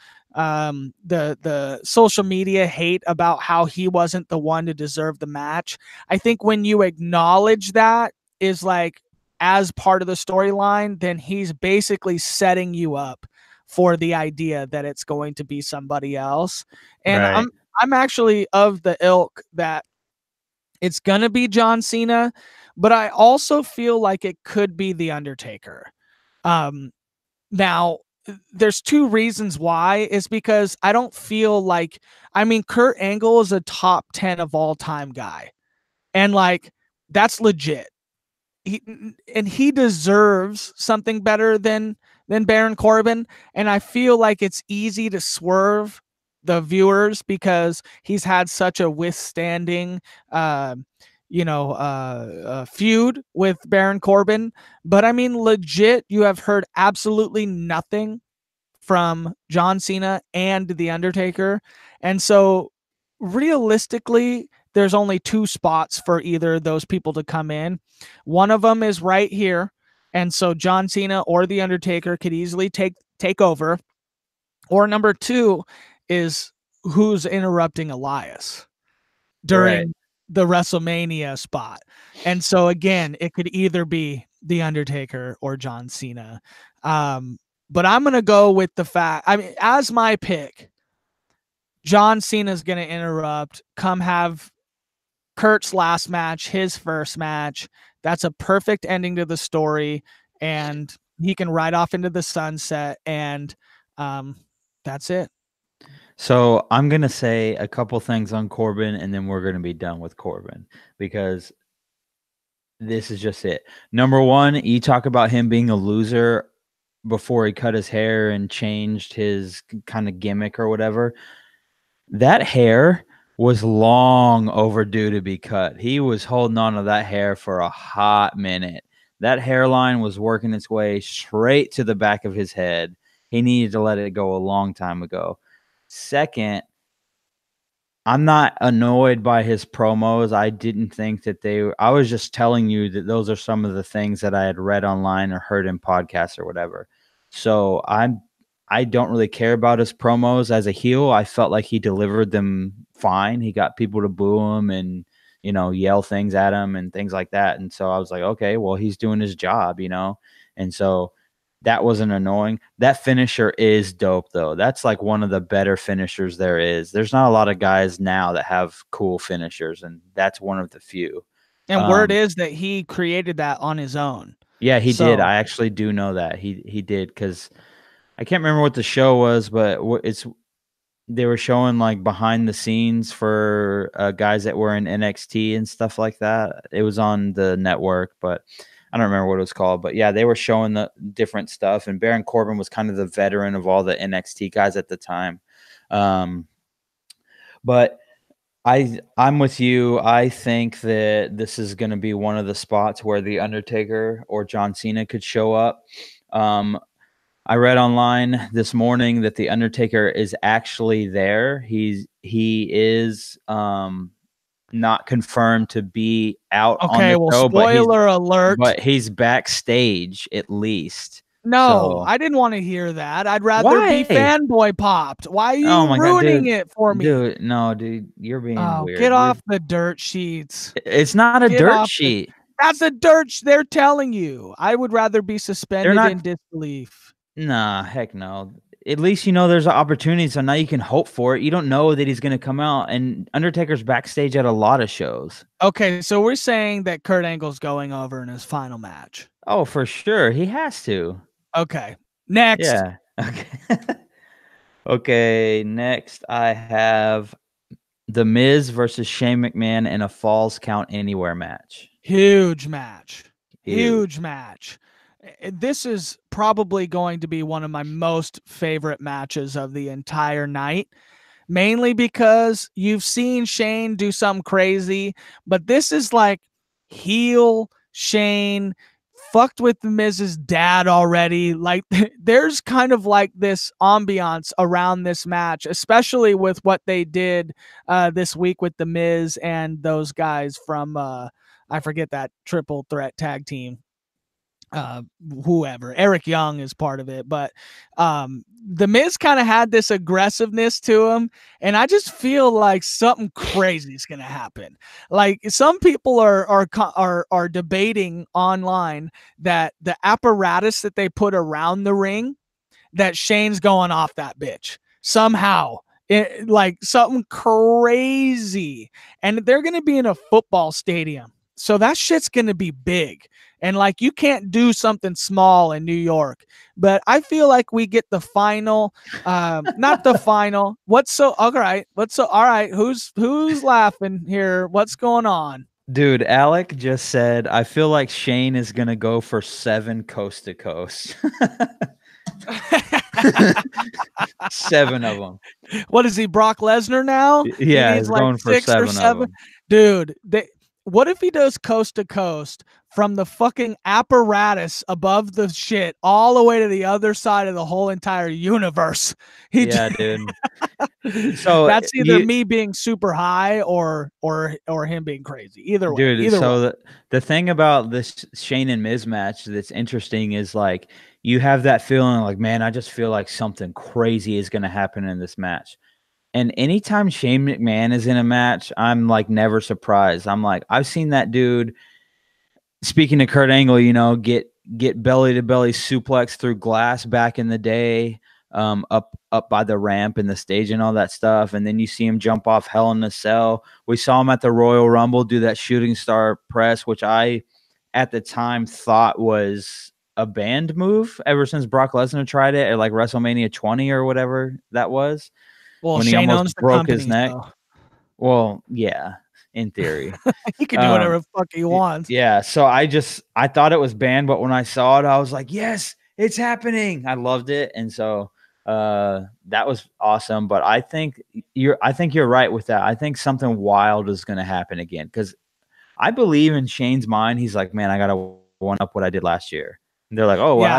A: social media hate about how he wasn't the one to deserve the match. I think when you acknowledge that is like as part of the storyline, then he's basically setting you up for the idea that it's going to be somebody else. And
C: Right.
A: I'm actually of the ilk that it's going to be John Cena, but I also feel like it could be The Undertaker. Now, there's two reasons why. Is because I don't feel like, I mean, Kurt Angle is a top 10 of all time guy. And like, that's legit. He deserves something better than Baron Corbin. And I feel like it's easy to swerve the viewers because he's had such a withstanding, feud with Baron Corbin. But I mean, legit, you have heard absolutely nothing from John Cena and The Undertaker. And so realistically, there's only two spots for either of those people to come in. One of them is right here. And so John Cena or The Undertaker could easily take over. Or number two is who's interrupting Elias
C: Right.
A: during the WrestleMania spot. And so again, it could either be The Undertaker or John Cena. But I'm going to go with the fact, I mean, as my pick, John Cena's going to interrupt, come have Kurt's last match, his first match. That's a perfect ending to the story. And he can ride off into the sunset. And that's it.
C: So I'm going to say a couple things on Corbin, and then we're going to be done with Corbin because this is just it. Number one, you talk about him being a loser before he cut his hair and changed his kind of gimmick or whatever. That hair was long overdue to be cut. He was holding on to that hair for a hot minute. That hairline was working its way straight to the back of his head. He needed to let it go a long time ago. Second, I'm not annoyed by his promos. I didn't think that I was just telling you that those are some of the things that I had read online or heard in podcasts or whatever. So I don't really care about his promos as a heel. I felt like he delivered them fine. He got people to boo him and, yell things at him and things like that. And so I was like, okay, well, he's doing his job, And so that wasn't annoying. That finisher is dope, though. That's like one of the better finishers there is. There's not a lot of guys now that have cool finishers, and that's one of the few.
A: And word is that he created that on his own.
C: Yeah, he did. I actually do know that. He did, because I can't remember what the show was, but they were showing like behind the scenes for guys that were in NXT and stuff like that. It was on the network, but I don't remember what it was called. But yeah, they were showing the different stuff, and Baron Corbin was kind of the veteran of all the NXT guys at the time. But I'm with you. I think that this is going to be one of the spots where The Undertaker or John Cena could show up. I read online this morning that The Undertaker is actually there. He is not confirmed to be out on the show.
A: Spoiler alert.
C: But he's backstage at least.
A: No, I didn't want to hear that. I'd rather be fanboy popped. Why are you ruining it for me?
C: Dude, no, dude, you're being weird.
A: Get off the dirt sheets.
C: It's not a dirt sheet.
A: That's a dirt they're telling you. I would rather be suspended in disbelief.
C: Nah, heck no. At least there's an opportunity, so now you can hope for it. You don't know that he's going to come out, and Undertaker's backstage at a lot of shows.
A: Okay, so we're saying that Kurt Angle's going over in his final match.
C: Oh, for sure. He has to.
A: Okay. Next.
C: Yeah. Okay. Okay, next I have The Miz versus Shane McMahon in a Falls Count Anywhere match.
A: Huge match. Huge match. This is probably going to be one of my most favorite matches of the entire night, mainly because you've seen Shane do something crazy, but this is like heel Shane fucked with the Miz's dad already. Like there's kind of like this ambiance around this match, especially with what they did this week with the Miz and those guys from I forget that triple threat tag team. Whoever, Eric Young is part of it, but the Miz kind of had this aggressiveness to him, and I just feel like something crazy is gonna happen. Like some people are debating online that the apparatus that they put around the ring, that Shane's going off that bitch somehow. Like something crazy. And they're going to be in a football stadium. So that shit's going to be big. And like you can't do something small in New York. But I feel like we get the final, not the final. All right, who's laughing here? What's going on?
C: Dude, Alec just said, I feel like Shane is going to go for 7 coast to coast. 7 of them.
A: What is he, Brock Lesnar now?
C: Yeah,
A: He needs
C: he's
A: like
C: going for
A: 6 or
C: 7 of
A: 7.
C: them.
A: Dude, what if he does coast to coast from the fucking apparatus above the shit all the way to the other side of the whole entire universe?
C: Yeah, dude. So
A: That's either me being super high or him being crazy. Either way.
C: Dude, so the thing about this Shane and Miz match that's interesting is like you have that feeling like, man, I just feel like something crazy is going to happen in this match. And anytime Shane McMahon is in a match, I'm like never surprised. I'm like, I've seen that dude, speaking to Kurt Angle, you know, get belly to belly suplex through glass back in the day, up by the ramp and the stage and all that stuff. And then you see him jump off Hell in a Cell. We saw him at the Royal Rumble do that shooting star press, which I at the time thought was a banned move ever since Brock Lesnar tried it at like WrestleMania 20 or whatever that was.
A: Well,
C: When he
A: Shane
C: almost
A: owns the
C: broke
A: company,
C: his neck.
A: so
C: Well, yeah, in theory.
A: he can do whatever the fuck he wants.
C: Yeah, so I thought it was banned, but when I saw it, I was like, yes, it's happening. I loved it. And so that was awesome. But I think you're right with that. I think something wild is gonna happen again. Because I believe in Shane's mind, he's like, man, I gotta one up what I did last year. And they're like, oh, well,
A: Yeah.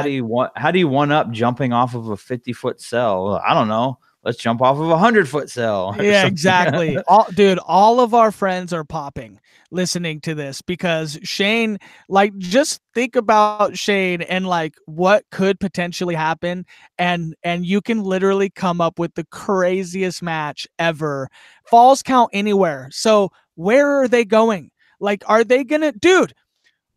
C: how do you one up jumping off of a 50-foot cell? Well, I don't know. Let's jump off of a 100-foot cell.
A: Yeah, exactly. All of our friends are popping listening to this because Shane, like, just think about Shane and like what could potentially happen, and you can literally come up with the craziest match ever. Falls count anywhere. So where are they going? Like, are they gonna, dude?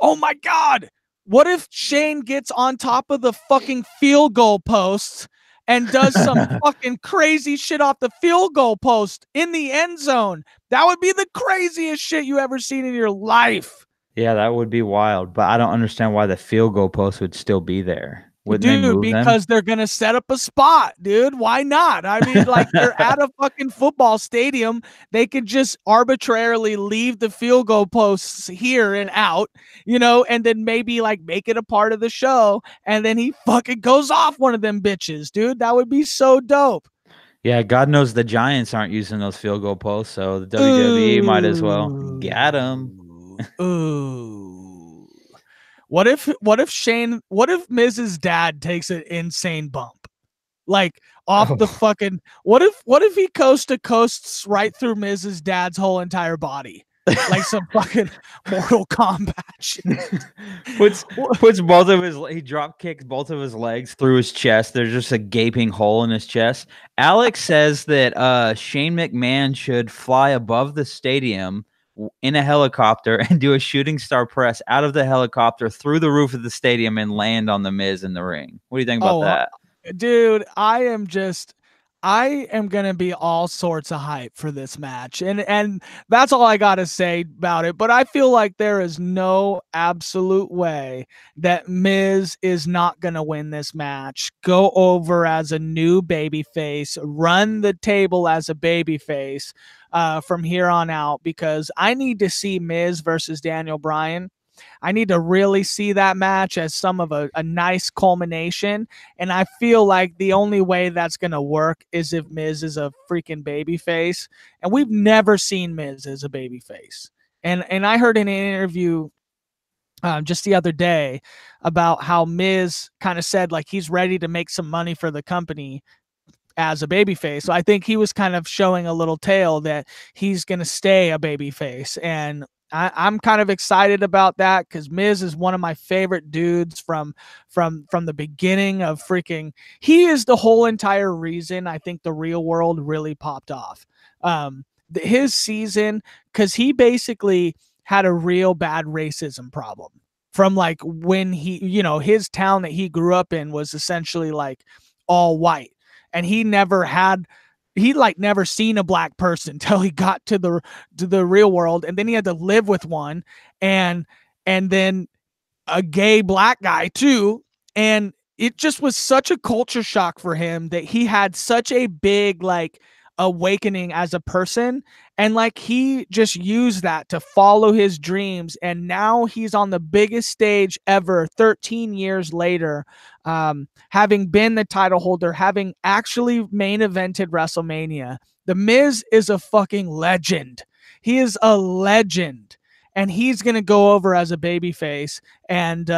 A: Oh my God. What if Shane gets on top of the fucking field goal posts and does some fucking crazy shit off the field goal post in the end zone? That would be the craziest shit you ever seen in your life.
C: Yeah, that would be wild, but I don't understand why the field goal post would still be there. Wouldn't they move them?
A: Because they're going to set up a spot, dude. Why not? I mean, like, they're at a fucking football stadium. They could just arbitrarily leave the field goal posts here and out, you know, and then maybe like make it a part of the show. And then he fucking goes off one of them bitches, dude. That would be so dope.
C: Yeah, God knows the Giants aren't using those field goal posts, so the WWE might as well. Got them.
A: Ooh. What if Miz's dad takes an insane bump? Like off the fucking, what if he coast to coasts right through Miz's dad's whole entire body? Like some fucking Mortal Kombat shit.
C: puts both of his, he drop kicks both of his legs through his chest. There's just a gaping hole in his chest. Alex says that Shane McMahon should fly above the stadium in a helicopter and do a shooting star press out of the helicopter through the roof of the stadium and land on the Miz in the ring. What do you think about that?
A: Dude, I am going to be all sorts of hype for this match. And that's all I got to say about it. But I feel like there is no absolute way that Miz is not going to win this match, go over as a new babyface, run the table as a babyface from here on out, because I need to see Miz versus Daniel Bryan. I need to really see that match as some of a nice culmination. And I feel like the only way that's going to work is if Miz is a freaking babyface. And we've never seen Miz as a babyface. And I heard in an interview just the other day about how Miz kind of said like he's ready to make some money for the company as a babyface. So I think he was kind of showing a little tail that he's going to stay a babyface. And I'm kind of excited about that because Miz is one of my favorite dudes from the beginning of freaking. He is the whole entire reason I think the Real World really popped off. His season, because he basically had a real bad racism problem from like when his town that he grew up in was essentially like all white, and he like never seen a black person till he got to the real world, and then he had to live with one, and then a gay black guy too, and it just was such a culture shock for him that he had such a big like awakening as a person, and like he just used that to follow his dreams, and now he's on the biggest stage ever 13 years later, having been the title holder, having actually main evented WrestleMania. The Miz is a fucking legend. He is a legend, and he's going to go over as a babyface, and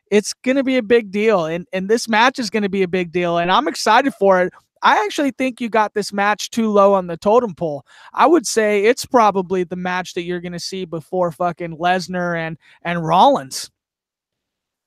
A: it's going to be a big deal, and this match is going to be a big deal, and I'm excited for it. I actually think you got this match too low on the totem pole. I would say it's probably the match that you're going to see before fucking Lesnar and Rollins.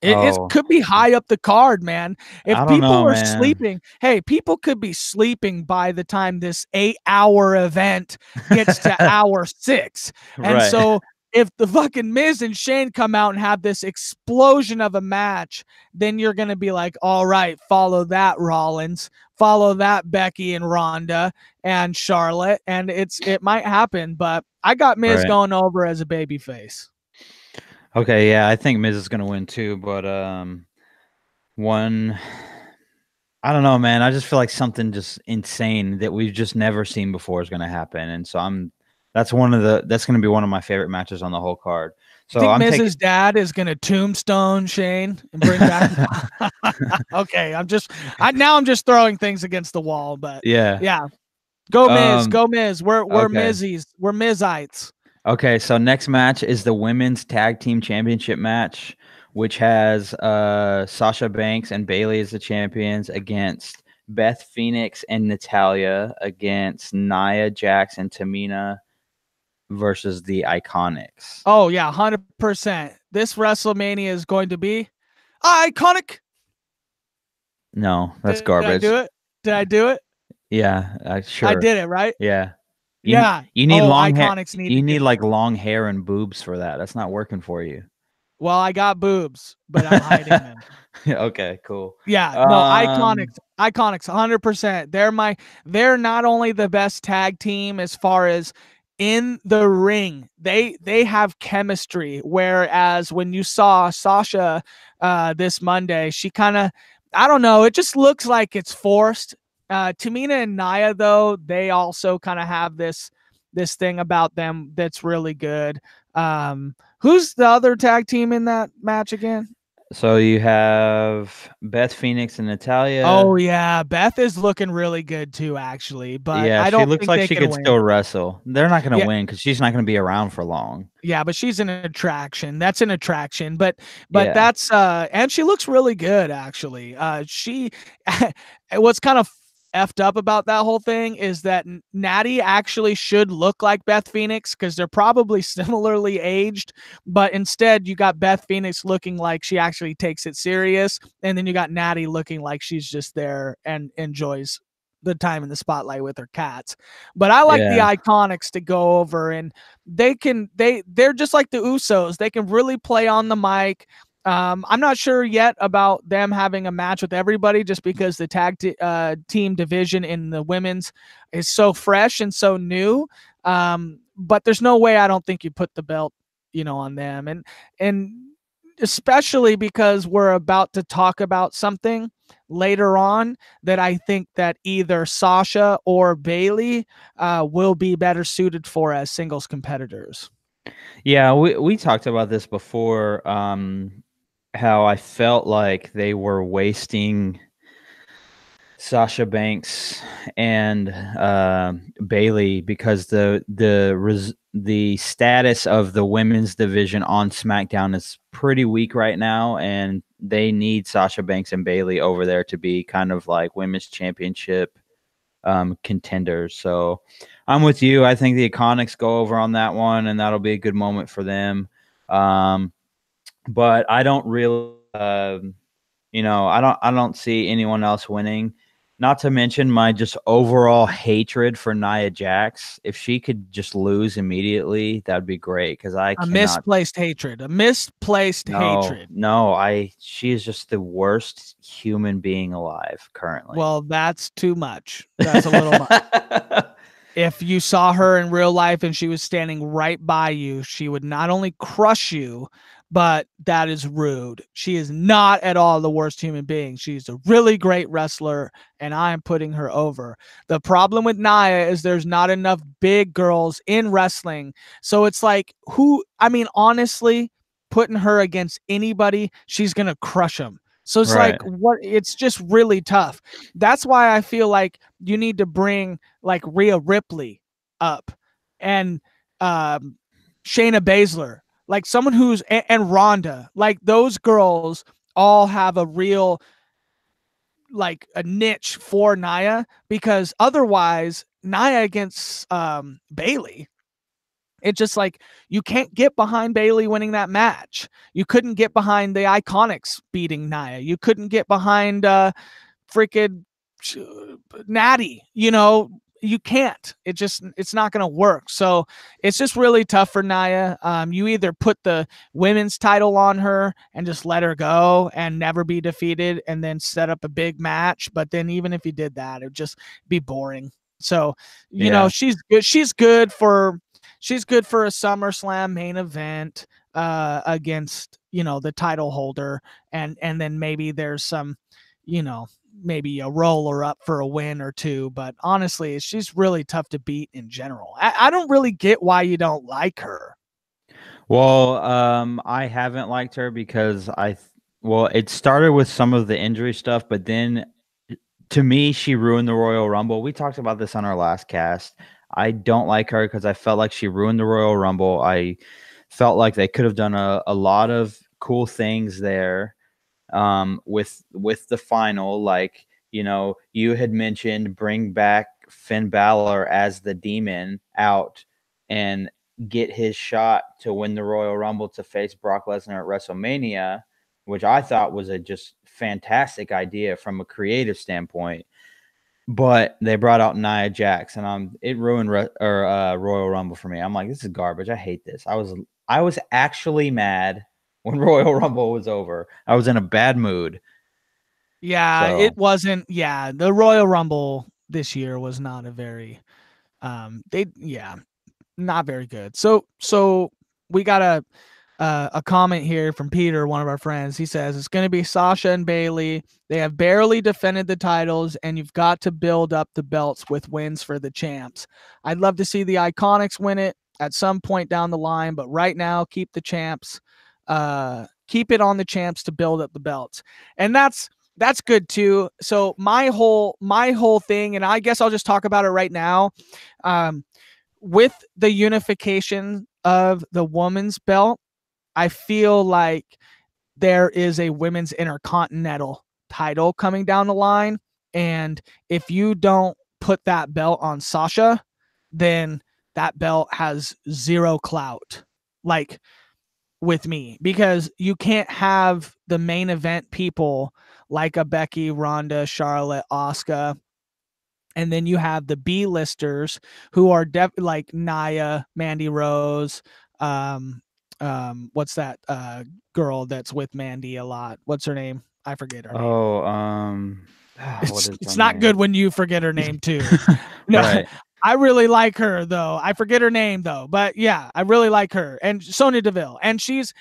A: It
C: Oh,
A: could be high up the card, man. If
C: I don't
A: people
C: know,
A: are
C: man.
A: sleeping, hey, people could be sleeping by the time this 8-hour event gets to hour 6. And
C: Right.
A: so if the fucking Miz and Shane come out and have this explosion of a match, then you're going to be like, all right, follow that, Rollins, follow that, Becky and Ronda and Charlotte. And it might happen, but I got Miz
C: Right.
A: going over as a babyface.
C: Okay, yeah, I think Miz is gonna win too, but one I don't know, man. I just feel like something just insane that we've just never seen before is gonna happen, and so that's gonna be one of my favorite matches on the whole card.
A: You
C: So
A: think
C: I'm taking
A: Miz's dad is gonna tombstone Shane and bring back? Okay, I'm just throwing things against the wall, but
C: yeah.
A: yeah, go Miz,
C: Um,
A: go Miz. We're
C: okay.
A: Mizzies, we're Mizites.
C: Okay, so next match is the women's tag team championship match, which has Sasha Banks and Bailey as the champions against Beth Phoenix and Natalia against Nia Jax and Tamina versus the Iconics.
A: Oh yeah, 100%. This WrestleMania is going to be iconic.
C: No, that's
A: Did I
C: garbage.
A: do it? Did I do it?
C: Yeah,
A: I
C: sure.
A: did it right.
C: Yeah.
A: Yeah.
C: You need
A: Oh,
C: long hair.
A: Iconics need to
C: You need
A: get.
C: like long hair and boobs for that. That's not working for you.
A: Well, I got boobs, but I'm hiding them.
C: Okay, cool.
A: Yeah, no,
C: Um,
A: Iconics, 100%. They're not only the best tag team as far as in the ring. They have chemistry. Whereas when you saw Sasha this Monday, she kind of, I don't know, it just looks like it's forced. Tamina and Nia though, they also kind of have this thing about them that's really good. Who's the other tag team in that match again?
C: so you have Beth Phoenix and
A: Oh
C: Natalia.
A: yeah, Beth is looking really good too, actually, but
C: Yeah,
A: I
C: she
A: don't
C: looks
A: think
C: like
A: they
C: she
A: can
C: could
A: win.
C: still wrestle. They're not gonna
A: Yeah,
C: win because she's not gonna be around for long.
A: yeah, but she's an attraction. That's an attraction. But
C: Yeah.
A: that's and she looks really good actually. She what's kind of effed up about that whole thing is that Natty actually should look like Beth Phoenix because they're probably similarly aged, but instead you got Beth Phoenix looking like she actually takes it serious, and then you got Natty looking like she's just there and enjoys the time in the spotlight with her cats. But I like the
C: Yeah.
A: Iconics to go over, and they're just like the Usos. They can really play on the mic. I'm not sure yet about them having a match with everybody just because the team division in the women's is so fresh and so new. But there's no way I don't think you put the belt, on them. And especially because we're about to talk about something later on that I think that either Sasha or Bailey will be better suited for as singles competitors.
C: Yeah, we talked about this before, how I felt like they were wasting Sasha Banks and Bailey because the status of the women's division on SmackDown is pretty weak right now, and they need Sasha Banks and Bailey over there to be kind of like women's championship contenders. So I'm with you. I think the Iconics go over on that one, and that'll be a good moment for them. But I don't really, I don't see anyone else winning. Not to mention my just overall hatred for Nia Jax. If she could just lose immediately, that'd be great because I
A: A
C: cannot.
A: misplaced hatred. A misplaced hatred.
C: She is just the worst human being alive currently.
A: Well, that's too much. That's a little much. If you saw her in real life and she was standing right by you, she would not only crush you, but that is rude. She is not at all the worst human being. She's a really great wrestler, and I am putting her over. The problem with Nia is there's not enough big girls in wrestling. So it's like, honestly, putting her against anybody, she's going to crush them. So it's
C: Right.
A: like, it's just really tough. That's why I feel like you need to bring like Rhea Ripley up and Shayna Baszler, like someone who's, and Ronda, like those girls all have a real, like a niche for Nia, because otherwise Nia against Bayley, it's just like you can't get behind Bayley winning that match. You couldn't get behind the Iconics beating Nia. You couldn't get behind freaking Natty. You can't. It's not going to work. So it's just really tough for Nia. You either put the women's title on her and just let her go and never be defeated, and then set up a big match. But then even if you did that, it would just be boring. So she's good. She's good for a SummerSlam main event against the title holder, and then maybe there's some maybe a roller up for a win or two. But honestly, she's really tough to beat in general. I don't really get why you don't like her.
C: Well, I haven't liked her because it started with some of the injury stuff, but then to me, she ruined the Royal Rumble. We talked about this on our last cast. I don't like her because I felt like she ruined the Royal Rumble. I felt like they could have done a lot of cool things there with the final. Like, you had mentioned bring back Finn Balor as the Demon out and get his shot to win the Royal Rumble to face Brock Lesnar at WrestleMania, which I thought was a just fantastic idea from a creative standpoint. But they brought out Nia Jax, and it ruined Royal Rumble for me. I'm like, this is garbage. I hate this. I was actually mad when Royal Rumble was over. I was in a bad mood.
A: Yeah, it wasn't. Yeah, the Royal Rumble this year was not a very, not very good. So we got a comment here from Peter, one of our friends. He says it's going to be Sasha and Bayley. They have barely defended the titles, and you've got to build up the belts with wins for the champs. I'd love to see the Iconics win it at some point down the line, but right now, keep the champs. Keep it on the champs to build up the belts, and that's good too. So my whole thing, and I guess I'll just talk about it right now. With the unification of the women's belt, I feel like there is a women's intercontinental title coming down the line. And if you don't put that belt on Sasha, then that belt has zero clout, like with me, because you can't have the main event people like a Becky, Ronda, Charlotte, Asuka, and then you have the B-listers who are like Nia, Mandy Rose, what's that girl that's with Mandy a lot? What's her name? I forget her name. It's not good when you forget her name too. No,
C: right.
A: I really like her though. I forget her name though, but yeah, I really like her, and Sonya Deville, and she's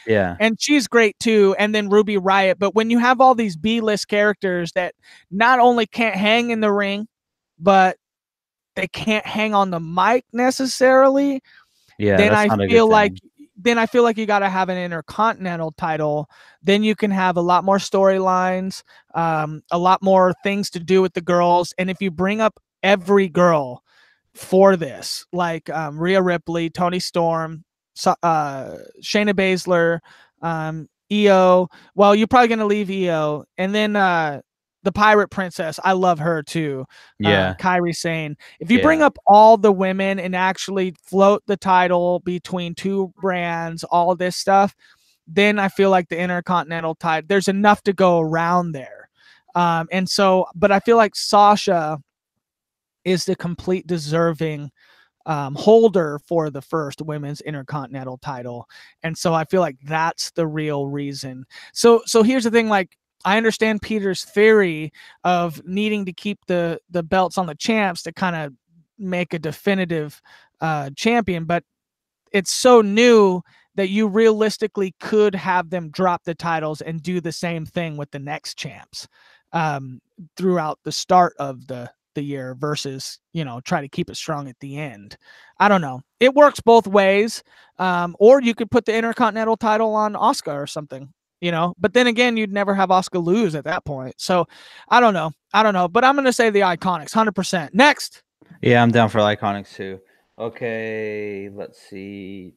A: great too. And then Ruby Riott. But when you have all these B-list characters that not only can't hang in the ring, but they can't hang on the mic necessarily, then I feel like you got to have an intercontinental title. Then you can have a lot more storylines, a lot more things to do with the girls. And if you bring up every girl for this, like Rhea Ripley, Toni Storm, Shayna Baszler, Io. Well, you're probably going to leave Io. And then the Pirate Princess, I love her too.
C: Yeah.
A: Kairi Sane. If you bring
C: Yeah.
A: up all the women and actually float the title between two brands, all this stuff, then I feel like the Intercontinental title, there's enough to go around there. And so, but I feel like Sasha is the complete deserving holder for the first women's Intercontinental title. And so I feel like that's the real reason. So here's the thing, like, I understand Peter's theory of needing to keep the belts on the champs to kind of make a definitive champion, but it's so new that you realistically could have them drop the titles and do the same thing with the next champs throughout the start of the year versus, you know, try to keep it strong at the end. I don't know. It works both ways. Or you could put the Intercontinental title on Asuka or something, you know, but then again, you'd never have Asuka lose at that point. So I don't know. But I'm going to say the Iconics 100%. Next.
C: Yeah, I'm down for Iconics too. Okay, let's see.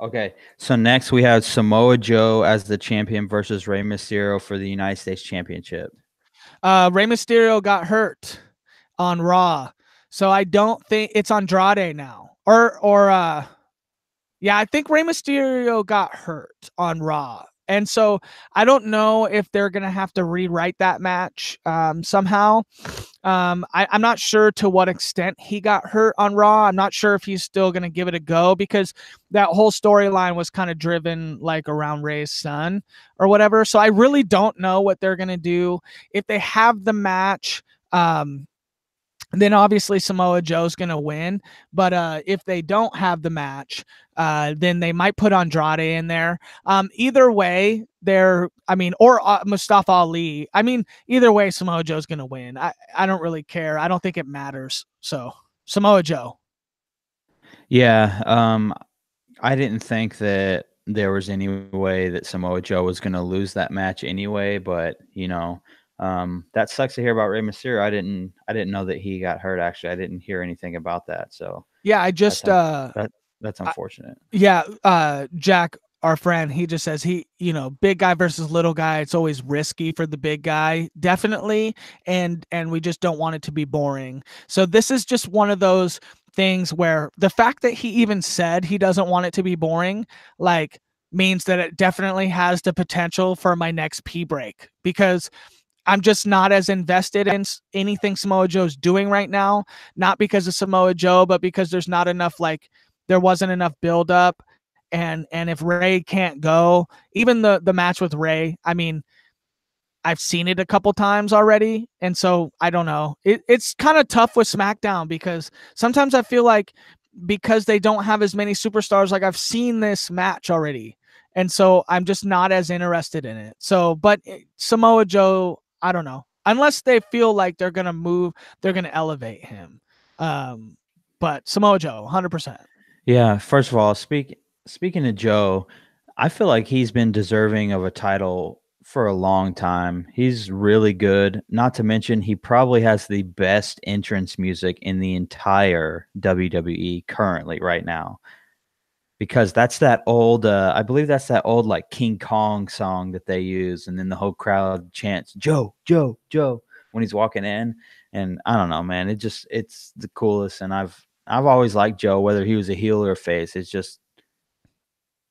C: Okay, so next we have Samoa Joe as the champion versus Rey Mysterio for the United States Championship.
A: Rey Mysterio got hurt on Raw, so I don't think it's Andrade now. Yeah, I think Rey Mysterio got hurt on Raw. And so I don't know if they're going to have to rewrite that match somehow. I'm not sure to what extent he got hurt on Raw. I'm not sure if he's still going to give it a go because that whole storyline was kind of driven like around Ray's son or whatever. So I really don't know what they're going to do. If they have the match, then obviously Samoa Joe's going to win. But if they don't have the match, then they might put Andrade in there. Either way, or Mustafa Ali. I mean, either way, Samoa Joe's going to win. I don't really care. I don't think it matters. So Samoa Joe.
C: Yeah, I didn't think that there was any way that Samoa Joe was going to lose that match anyway, but you know, that sucks to hear about Rey Mysterio. I didn't know that he got hurt. Actually, I didn't hear anything about that. So
A: Yeah, I
C: that's
A: just
C: that's unfortunate.
A: Jack, our friend, he just says big guy versus little guy. It's always risky for the big guy, definitely, and we just don't want it to be boring. So this is just one of those things where the fact that he even said he doesn't want it to be boring, like, means that it definitely has the potential for my next pee break because I'm just not as invested in anything Samoa Joe's doing right now. Not because of Samoa Joe, but because there wasn't enough build up. And if Ray can't go, even the match with Ray, I mean, I've seen it a couple times already. And so I don't know. It's kind of tough with SmackDown because sometimes I feel like because they don't have as many superstars, like I've seen this match already. And so I'm just not as interested in it. So, but Samoa Joe, I don't know. Unless they feel like they're going to elevate him. But Samoa Joe, 100%.
C: Yeah, first of all, speaking of Joe, I feel like he's been deserving of a title for a long time. He's really good. Not to mention, he probably has the best entrance music in the entire WWE currently right now. Because that's that old, I believe that's that old like King Kong song that they use, and then the whole crowd chants "Joe, Joe, Joe" when he's walking in. And I don't know, man, it's the coolest. And I've always liked Joe, whether he was a heel or a face. It's just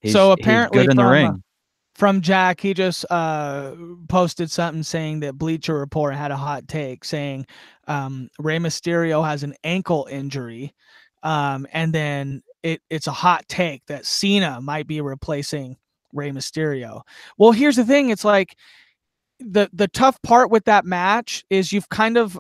A: So
C: he's
A: apparently
C: good in the ring.
A: from Jack, he just posted something saying that Bleacher Report had a hot take saying Rey Mysterio has an ankle injury, and then it's a hot take that Cena might be replacing Rey Mysterio. Well, here's the thing: it's like the tough part with that match is you've kind of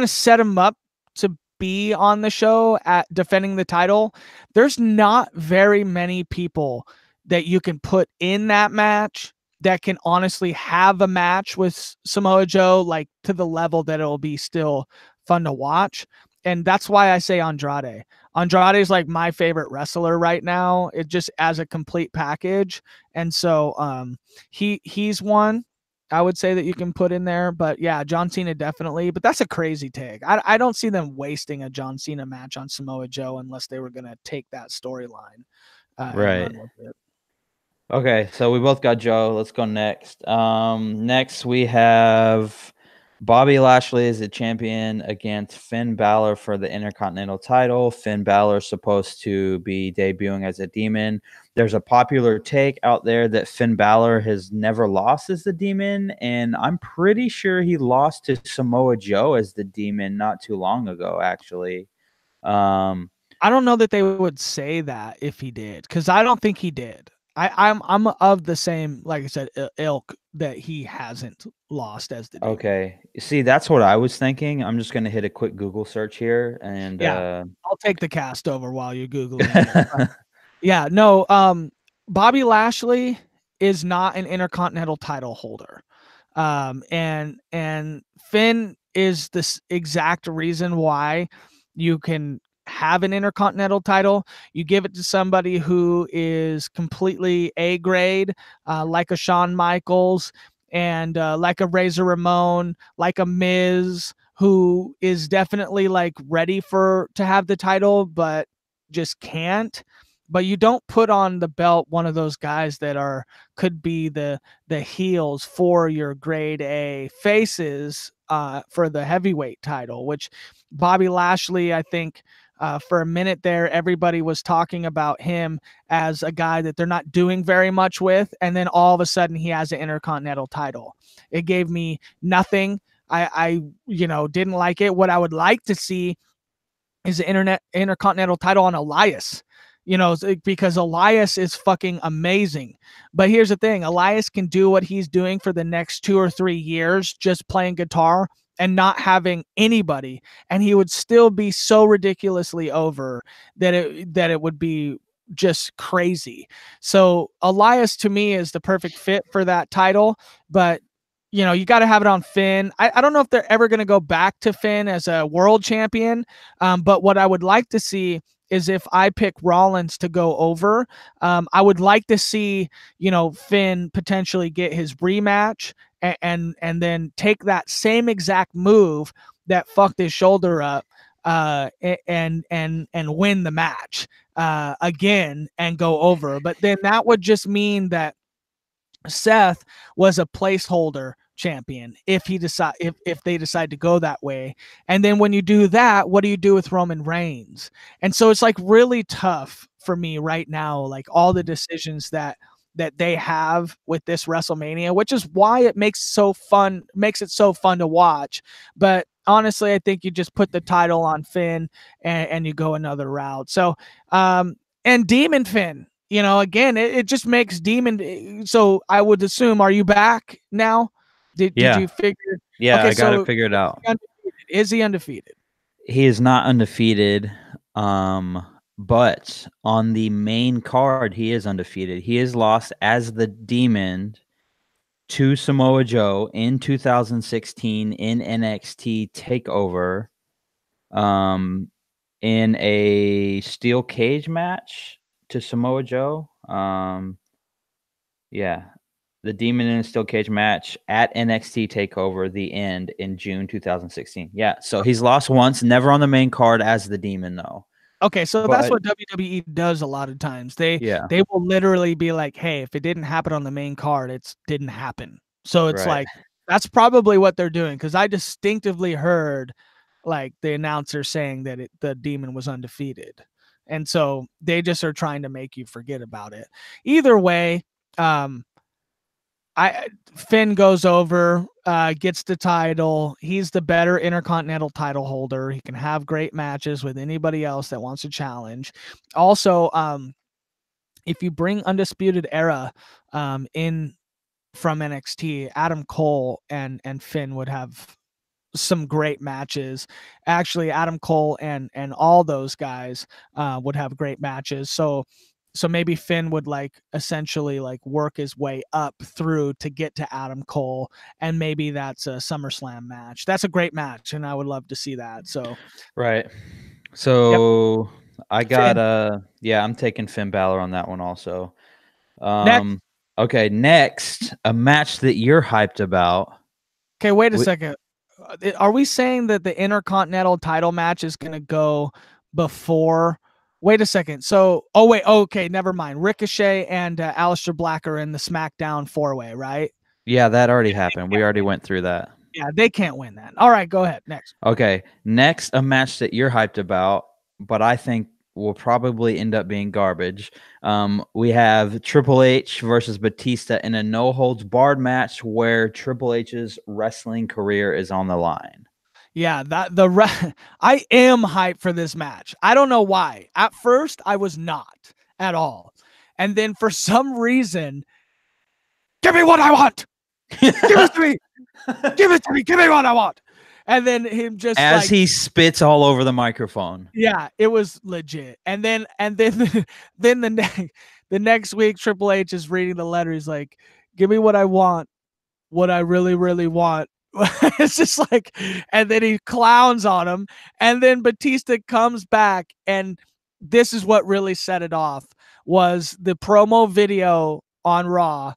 A: set him up to be on the show at defending the title. There's not very many people that you can put in that match that can honestly have a match with Samoa Joe, like to the level that it'll be still fun to watch. And that's why I say Andrade. Andrade is like my favorite wrestler right now. It just as a complete package. And so he's one I would say that you can put in there. But yeah, John Cena definitely. But that's a crazy take. I don't see them wasting a John Cena match on Samoa Joe unless they were going to take that storyline and
C: Right.
A: run with it.
C: Okay, so we both got Joe. Let's go next. Next we have Bobby Lashley is the champion against Finn Balor for the Intercontinental title. Finn Balor is supposed to be debuting as a demon. There's a popular take out there that Finn Balor has never lost as the demon, and I'm pretty sure he lost to Samoa Joe as the demon not too long ago, actually.
A: I don't know that they would say that if he did, because I don't think he did. I'm of the same, like I said, ilk that he hasn't lost as the demon.
C: Okay. See, that's what I was thinking. I'm just gonna hit a quick Google search here and
A: Yeah, I'll take the cast over while you're googling it. Yeah, no, Bobby Lashley is not an Intercontinental title holder. And Finn is this exact reason why you can have an Intercontinental title. You give it to somebody who is completely A grade, like a Shawn Michaels and like a Razor Ramon, like a Miz, who is definitely like ready to have the title, but just can't. But you don't put on the belt one of those guys that could be the heels for your grade A faces for the heavyweight title, which Bobby Lashley, I think, for a minute there, everybody was talking about him as a guy that they're not doing very much with. And then all of a sudden he has an Intercontinental title. It gave me nothing. I didn't like it. What I would like to see is the Intercontinental title on Elias. Because Elias is fucking amazing. But here's the thing, Elias can do what he's doing for the next 2 or 3 years, just playing guitar and not having anybody, and he would still be so ridiculously over that it would be just crazy. So Elias to me is the perfect fit for that title, but you got to have it on Finn. I don't know if they're ever going to go back to Finn as a world champion, but what I would like to see is if I pick Rollins to go over, I would like to see, Finn potentially get his rematch and then take that same exact move that fucked his shoulder up and win the match again and go over. But then that would just mean that Seth was a placeholder champion if they decide to go that way. And then when you do that, what do you do with Roman Reigns? And so it's like really tough for me right now, like all the decisions that they have with this WrestleMania, which is why it makes it so fun to watch. But honestly, I think you just put the title on Finn and you go another route. So and Demon Finn, again, it just makes Demon. So I would assume, are you back now? Did
C: Yeah.
A: you figure?
C: Yeah,
A: Okay,
C: I got it
A: so
C: figured out.
A: is he undefeated?
C: He is not undefeated. But on the main card, he is undefeated. He is lost as the Demon to Samoa Joe in 2016 in NXT Takeover. In a steel cage match to Samoa Joe. Yeah, the Demon in a steel cage match at NXT Takeover, the end in June 2016. Yeah, so he's lost once, never on the main card as the Demon though.
A: Okay, so that's
C: But
A: what WWE does a lot of times. They
C: yeah,
A: they will literally be like, "Hey, if it didn't happen on the main card, it didn't happen." So it's
C: right.
A: like that's probably what they're doing, because I distinctively heard like the announcer saying that the Demon was undefeated, and so they just are trying to make you forget about it. Either way, um, Finn goes over, gets the title. He's the better Intercontinental title holder. He can have great matches with anybody else that wants to challenge. Also, if you bring Undisputed Era in from NXT, Adam Cole and Finn would have some great matches. Actually, Adam Cole and all those guys would have great matches. So maybe Finn would like essentially like work his way up through to get to Adam Cole, and maybe that's a SummerSlam match. That's a great match, and I would love to see that. So
C: Right.
A: yep,
C: So I got
A: Finn.
C: yeah, I'm taking Finn Balor on that one also.
A: Next.
C: Okay, next, a match that you're hyped about.
A: Okay, wait a
C: We,
A: second. Are we saying that the Intercontinental title match is going to go before Wait a second. So, oh wait, okay, never mind. Ricochet and Aleister Black are in the SmackDown 4-way, right?
C: Yeah, that already happened. We already went through that.
A: Yeah, they can't win that. All right, go ahead. Next.
C: Okay, next, a match that you're hyped about, but I think will probably end up being garbage. We have Triple H versus Batista in a no holds barred match where Triple H's wrestling career is on the line.
A: Yeah, I am hyped for this match. I don't know why. At first, I was not at all, and then for some reason, give me what I want. Give it to me. Give it to me. Give me what I want. And then him just
C: as he spits all over the microphone.
A: Yeah, it was legit. And then then the next week, Triple H is reading the letter. He's like, "Give me what I want, what I really, really want." It's just like, and then he clowns on him, and then Batista comes back, and this is what really set it off was the promo video on Raw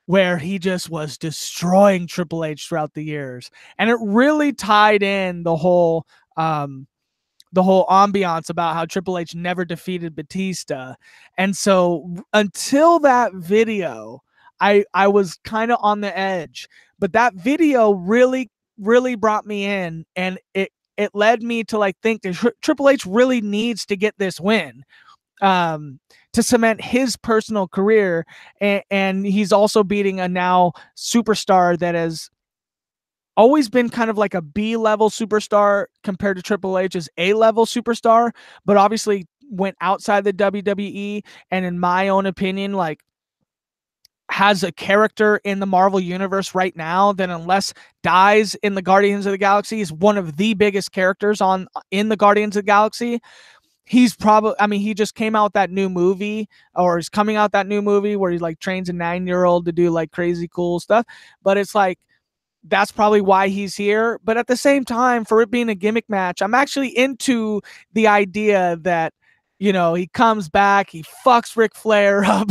A: where he just was destroying Triple H throughout the years. And it really tied in the whole ambiance about how Triple H never defeated Batista. And so until that video, I was kind of on the edge, but that video really, really brought me in, and it led me to like think that Triple H really needs to get this win to cement his personal career. And he's also beating a now superstar that has always been kind of like a B-level superstar compared to Triple H's A-level superstar, but obviously went outside the WWE, and in my own opinion, like has a character in the Marvel universe right now that, unless dies in the Guardians of the Galaxy, is one of the biggest characters in the Guardians of the Galaxy. He's probably, I mean, he just came out with that new movie, or is coming out that new movie where he like trains a 9-year-old to do like crazy cool stuff. But it's like, that's probably why he's here. But at the same time, for it being a gimmick match, I'm actually into the idea that, you know, he comes back, he fucks Ric Flair up,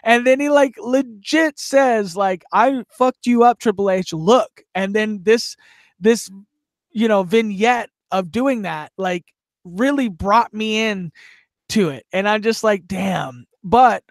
A: and then he like legit says like, "I fucked you up, Triple H, look." And then this, you know, vignette of doing that, like, really brought me in to it. And I'm just like, damn. But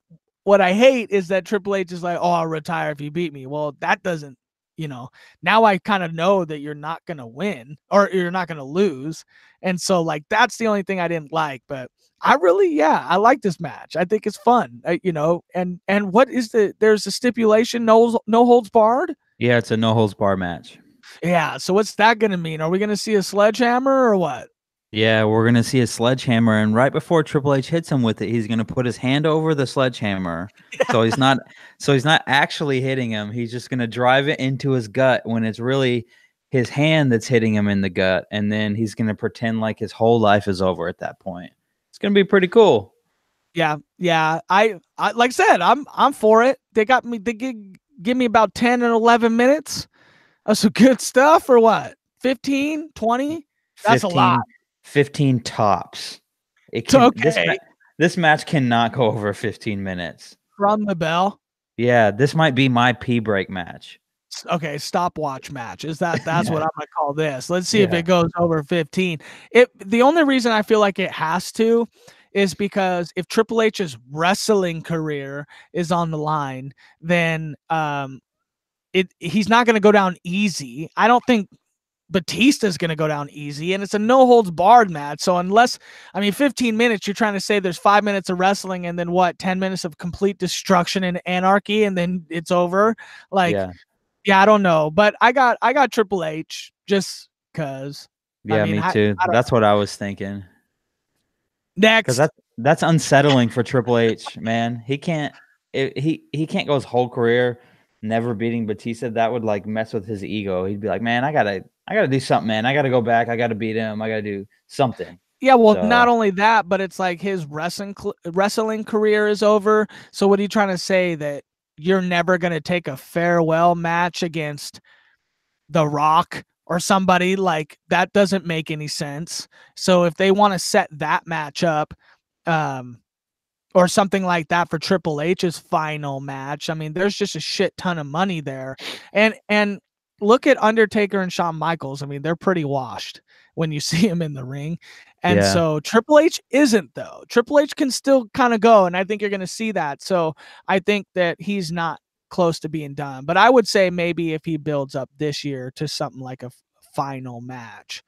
A: what I hate is that Triple H is like, "Oh, I'll retire if you beat me." Well, that doesn't, you know, now I kind of know that you're not going to win, or you're not going to lose. And so like, that's the only thing I didn't like, but I really, I like this match. I think it's fun, you know, and what is there's a stipulation, no holds barred.
C: Yeah, it's a no holds bar match.
A: Yeah. So what's that going to mean? Are we going to see a sledgehammer or what?
C: Yeah, we're going to see a sledgehammer, and right before Triple H hits him with it, he's going to put his hand over the sledgehammer. So he's not actually hitting him. He's just going to drive it into his gut when it's really his hand that's hitting him in the gut, and then he's going to pretend like his whole life is over at that point. It's going to be pretty cool.
A: Yeah. I like I said, I'm for it. They give me about 10 and 11 minutes of some good stuff, or what? 15, 20? That's
C: 15,
A: a lot.
C: 15 tops.
A: It's okay.
C: This match cannot go over 15 minutes.
A: From the bell.
C: Yeah, this might be my pee break match.
A: Okay, stopwatch match. That's what I'm gonna call this. Let's see if it goes over 15. The only reason I feel like it has to is because if Triple H's wrestling career is on the line, then he's not gonna go down easy. I don't think Batista's going to go down easy, and it's a no holds barred match. So unless, I mean, 15 minutes, you're trying to say there's 5 minutes of wrestling and then what, 10 minutes of complete destruction and anarchy, and then it's over. Like, yeah, I don't know, but I got Triple H just cause.
C: Yeah, I mean, me too. That's what I was thinking.
A: Next.
C: Because that's unsettling for Triple H, man. He can't go his whole career never beating Batista. That would like mess with his ego. He'd be like, man, I gotta do something, man. I gotta go back. I gotta beat him. I gotta do something.
A: Yeah, well, not only that, but it's like his wrestling career is over. So what are you trying to say, that you're never gonna take a farewell match against The Rock or somebody? Like, that doesn't make any sense. So if they want to set that match up, or something like that for Triple H's final match, I mean, there's just a shit ton of money there. And look at Undertaker and Shawn Michaels. I mean, they're pretty washed when you see him in the ring. And
C: Yeah.
A: so Triple H isn't, though. Triple H can still kind of go, and I think you're going to see that. So I think that he's not close to being done. But I would say maybe if he builds up this year to something like a final match,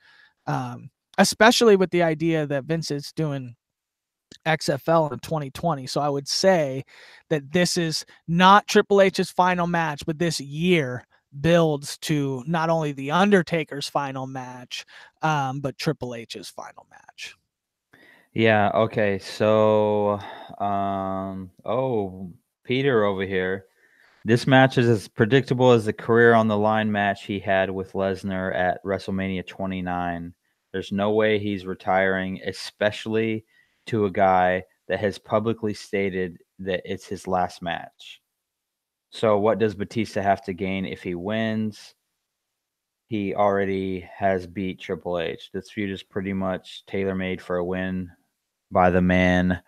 A: especially with the idea that Vince is doing XFL in 2020. So I would say that this is not Triple H's final match, but this year builds to not only the Undertaker's final match, but Triple H's final match.
C: Yeah, okay. So Peter over here. This match is as predictable as the career on the line match he had with Lesnar at WrestleMania 29. There's no way he's retiring, especially to a guy that has publicly stated that it's his last match. So what does Batista have to gain if he wins? He already has beat Triple H. This feud is pretty much tailor-made for a win by the man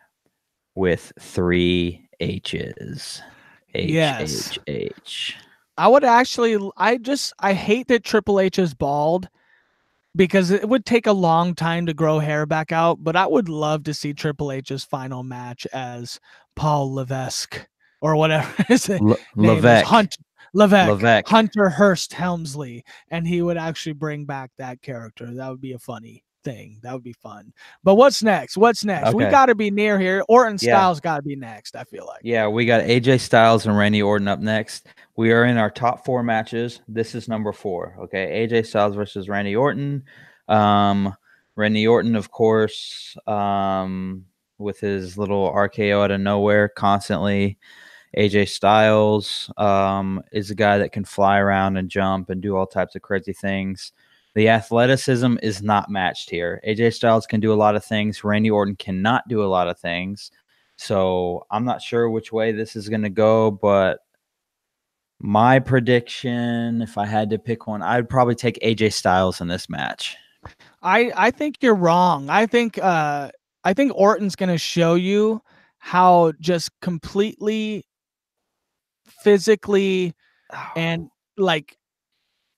C: with 3 H's.
A: Yes.
C: H.
A: I would actually, I hate that Triple H is bald because it would take a long time to grow hair back out, but I would love to see Triple H's final match as Paul Levesque or whatever his name is.
C: Levesque.
A: Hunter Hearst Helmsley, and he would actually bring back that character. That would be a funny thing. That would be fun. But what's next?
C: Okay.
A: We got to be near here. Orton
C: Yeah.
A: Styles got to be next, I feel like.
C: Yeah, we got AJ Styles and Randy Orton up next. We are in our top 4 matches. This is number 4. Okay, AJ Styles versus Randy Orton. Randy Orton, of course, with his little RKO out of nowhere constantly. AJ Styles is a guy that can fly around and jump and do all types of crazy things. The athleticism is not matched here. AJ Styles can do a lot of things. Randy Orton cannot do a lot of things. So I'm not sure which way this is going to go, but my prediction, if I had to pick one, I'd probably take AJ Styles in this match.
A: I think you're wrong. I think Orton's going to show you how just completely physically and like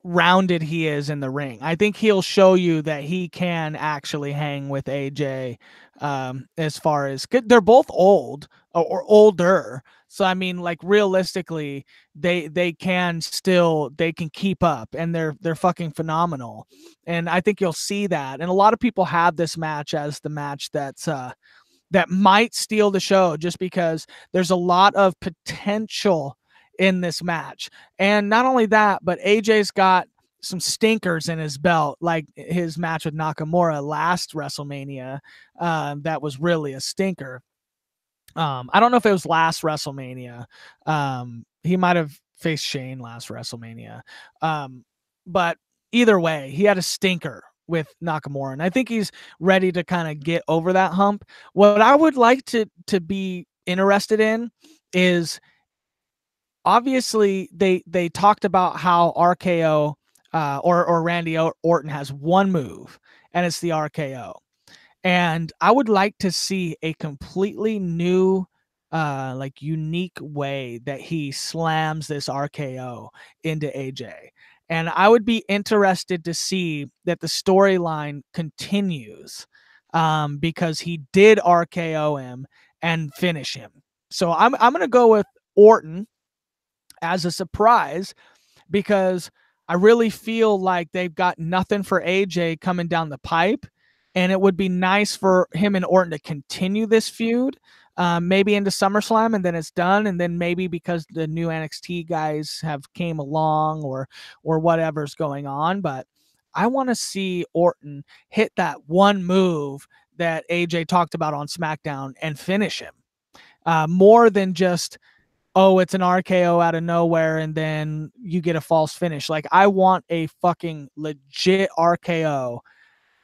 A: rounded he is in the ring. I think he'll show you that he can actually hang with AJ as far as they're both old or older. So I mean, like realistically, they can keep up, and they're fucking phenomenal. And I think you'll see that. And a lot of people have this match as the match that might steal the show, just because there's a lot of potential in this match. And not only that, but AJ's got some stinkers in his belt, like his match with Nakamura last WrestleMania. That was really a stinker. I don't know if it was last WrestleMania. He might have faced Shane last WrestleMania. But either way, he had a stinker with Nakamura, and I think he's ready to kind of get over that hump. What I would like to be interested in is, obviously they talked about how RKO or Randy Orton has one move, and it's the RKO. And I would like to see a completely new, like unique way that he slams this RKO into AJ. And I would be interested to see that the storyline continues, because he did RKO him and finish him. So I'm going to go with Orton as a surprise, because I really feel like they've got nothing for AJ coming down the pipe. And it would be nice for him and Orton to continue this feud, maybe into SummerSlam, and then it's done. And then maybe because the new NXT guys have came along, or whatever's going on. But I want to see Orton hit that one move that AJ talked about on SmackDown and finish him, more than just, oh, it's an RKO out of nowhere and then you get a false finish. Like, I want a fucking legit RKO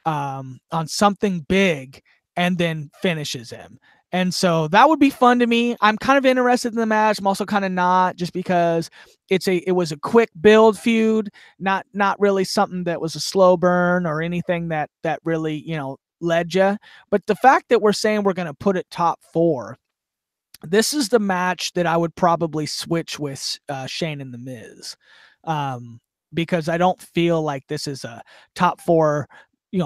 A: on something big and then finishes him. And so that would be fun to me. I'm kind of interested in the match. I'm also kind of not, just because it was a quick build feud, not really something that was a slow burn or anything that really, led you. But the fact that we're saying we're going to put it top 4, this is the match that I would probably switch with Shane and The Miz. because I don't feel like this is a top 4,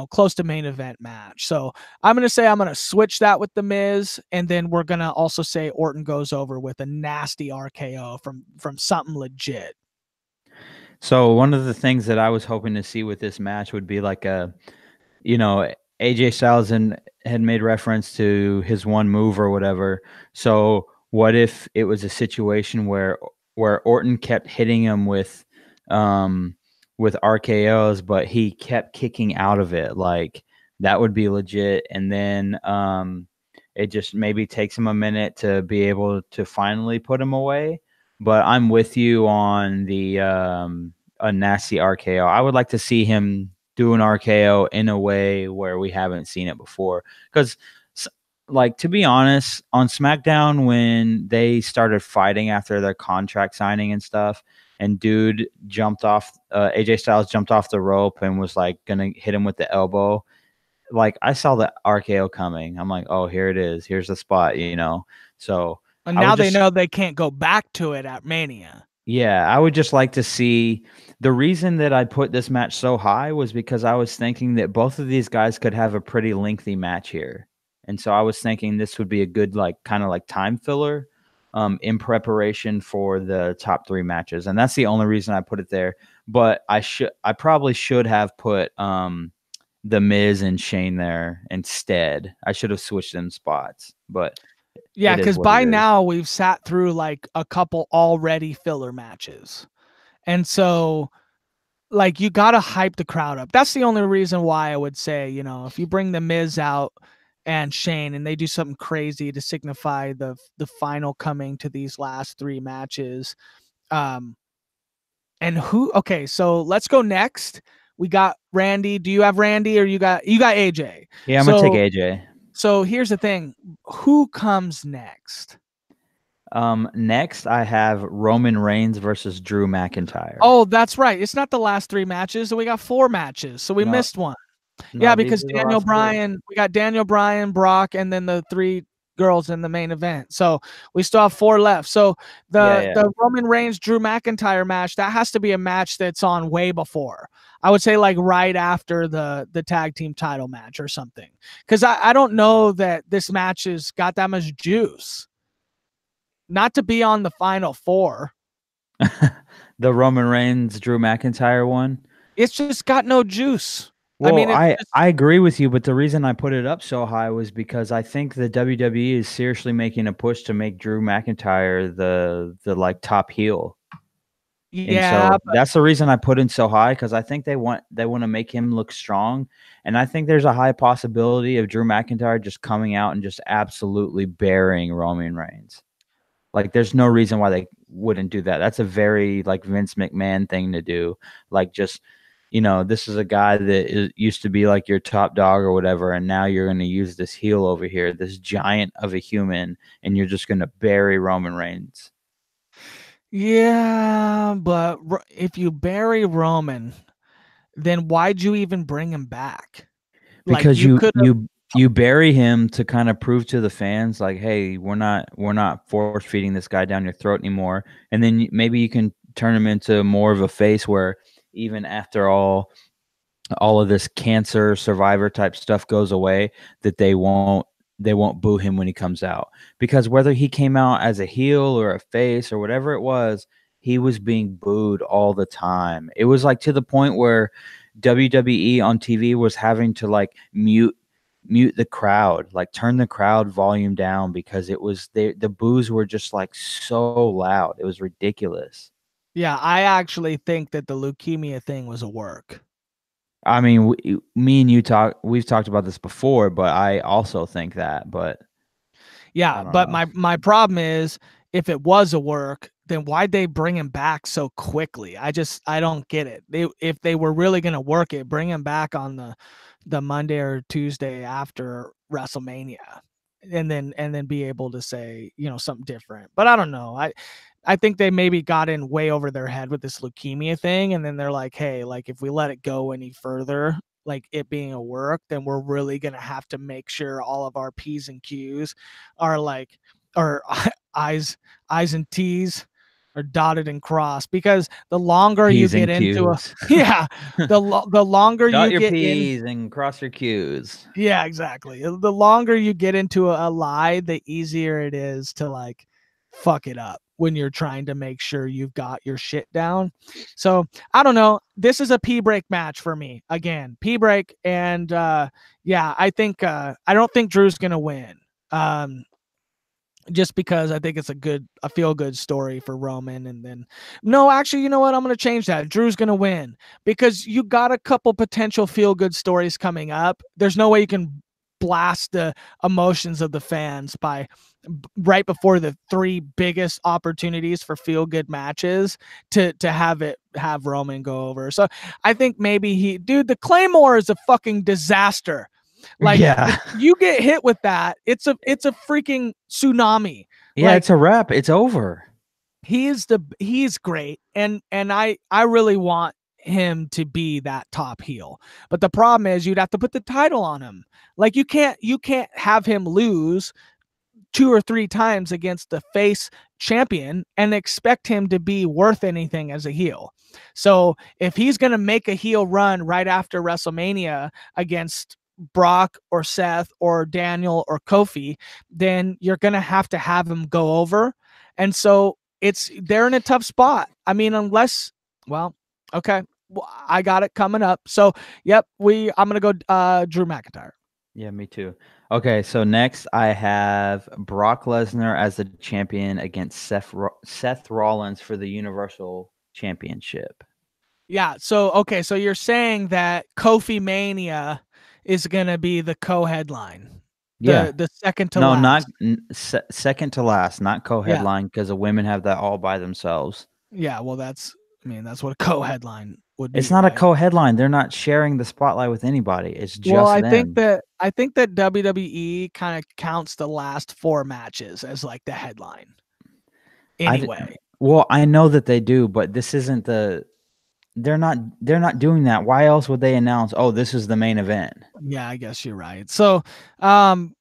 A: close to main event match. So I'm going to say I'm going to switch that with The Miz, and then we're going to also say Orton goes over with a nasty RKO from something legit.
C: So one of the things that I was hoping to see with this match would be like a, AJ Styles had made reference to his one move or whatever. So what if it was a situation where Orton kept hitting him with RKOs, but he kept kicking out of it? Like that would be legit. And then it just maybe takes him a minute to be able to finally put him away. But I'm with you on the a nasty RKO. I would like to see him do an RKO in a way where we haven't seen it before. Because, like, to be honest, on SmackDown, when they started fighting after their contract signing and stuff, and dude jumped off, AJ Styles jumped off the rope and was like gonna hit him with the elbow. Like, I saw the RKO coming. I'm like, oh, here it is. Here's the spot, So
A: And
C: I
A: now
C: would
A: they
C: just
A: know they can't go back to it at Mania.
C: Yeah, I would just like to see. The reason that I put this match so high was because I was thinking that both of these guys could have a pretty lengthy match here. And so I was thinking this would be a good, like, kind of like time filler in preparation for the top 3 matches. And that's the only reason I put it there. But I probably should have put The Miz and Shane there instead. I should have switched them spots, but
A: Yeah,
C: it is
A: because
C: what
A: by
C: it is.
A: now we've sat through like a couple already filler matches. And so, like, you got to hype the crowd up. That's the only reason why I would say, if you bring The Miz out and Shane and they do something crazy to signify the final coming to these last 3 matches. And okay, so let's go next. We got Randy. Do you have Randy, or you got AJ?
C: Yeah, I'm gonna take
A: So
C: AJ.
A: so here's the thing. Who comes next?
C: Next, I have Roman Reigns versus Drew McIntyre.
A: Oh, that's right. It's not the last 3 matches. So we got 4 matches. So we
C: No,
A: missed one. Yeah,
C: no, these
A: because
C: are the last 3.
A: We got Daniel Bryan, Brock, and then the 3 girls in the main event. So we still have 4 left. So
C: Yeah,
A: the Roman Reigns Drew McIntyre match, that has to be a match that's on way before. I would say like right after the tag team title match or something. Because I don't know that this match has got that much juice. Not to be on the final 4.
C: The Roman Reigns Drew McIntyre one.
A: It's just got no juice. I
C: Well,
A: mean, it's
C: I
A: just,
C: I agree with you, but the reason I put it up so high was because I think the WWE is seriously making a push to make Drew McIntyre the like top heel. And
A: yeah,
C: so that's the reason I put him so high, because I think they want to make him look strong. And I think there's a high possibility of Drew McIntyre just coming out and just absolutely burying Roman Reigns. Like, there's no reason why they wouldn't do that. That's a very, like, Vince McMahon thing to do. Like, just, this is a guy that used to be, like, your top dog or whatever, and now you're going to use this heel over here, this giant of a human, and you're just going to bury Roman Reigns.
A: yeah, but if you bury Roman, then why'd you even bring him back? Like,
C: Because
A: you
C: you
A: could have.
C: you you bury him to kind of prove to the fans, like, hey, we're not force feeding this guy down your throat anymore. And then maybe you can turn him into more of a face where even after all of this cancer survivor type stuff goes away, that they won't boo him when he comes out. Because whether he came out as a heel or a face or whatever it was, he was being booed all the time. It was like to the point where WWE on TV was having to like mute the crowd, like turn the crowd volume down, because the boos were just like so loud. It was ridiculous.
A: Yeah, I actually think that the leukemia thing was a work.
C: I mean, me and we've talked about this before, but I also think that, but
A: Yeah,
C: I don't
A: but
C: know.
A: my problem is, if it was a work, then why'd they bring him back so quickly? I don't get it. If they were really gonna work it, bring him back on the Monday or Tuesday after WrestleMania, and then be able to say, something different. But I don't know. I think they maybe got in way over their head with this leukemia thing, and then they're like, hey, like, if we let it go any further, like it being a work, then we're really gonna have to make sure all of our P's and Q's are like, or eyes and T's or dotted and crossed, because the longer you
C: P's
A: get
C: and
A: into a
C: Q's.
A: yeah, the longer
C: Dot
A: you
C: your
A: get in
C: P's and cross your Q's.
A: yeah, exactly. The longer you get into a lie, the easier it is to like fuck it up when you're trying to make sure you've got your shit down. So I don't know. This is a pee break match for me. Again, pee break, and yeah, I don't think Drew's gonna win. Um, just because I think it's a feel good story for Roman. And then, no, actually, you know what? I'm going to change that. Drew's going to win, because you got a couple potential feel good stories coming up. There's no way you can blast the emotions of the fans by right before the three biggest opportunities for feel good matches to have Roman go over. So I think maybe the Claymore is a fucking disaster. Like, if
C: Yeah.
A: you get hit with that, it's a freaking tsunami.
C: Yeah,
A: Like,
C: it's a wrap. It's over.
A: he's great, and I really want him to be that top heel. But the problem is you'd have to put the title on him. Like, you can't have him lose 2 or 3 times against the face champion and expect him to be worth anything as a heel. So if he's going to make a heel run right after WrestleMania against Brock or Seth or Daniel or Kofi, then you're going to have him go over. And so they're in a tough spot. I mean, unless, well, okay, well, I got it coming up. So, yep, I'm going to go Drew McIntyre.
C: Yeah, me too. Okay, so next I have Brock Lesnar as the champion against Seth Rollins for the Universal Championship.
A: Yeah. So, okay. So you're saying that Kofi Mania is going to be the co-headline,
C: Yeah.
A: the second to
C: No, not
A: last.
C: second to last, not
A: Yeah.
C: co-headline, because the women have that all by themselves.
A: Yeah. Well, that's what a co-headline would
C: It's
A: be,
C: not a
A: right?
C: co-headline. They're not sharing the spotlight with anybody. It's
A: Well,
C: just them.
A: I think that WWE kind of counts the last 4 matches as like the headline.
C: I d-
A: Anyway.
C: well, I know that they do, but this isn't the. They're not doing that. Why else would they announce? Oh, this is the main event.
A: Yeah, I guess you're right. So, I'm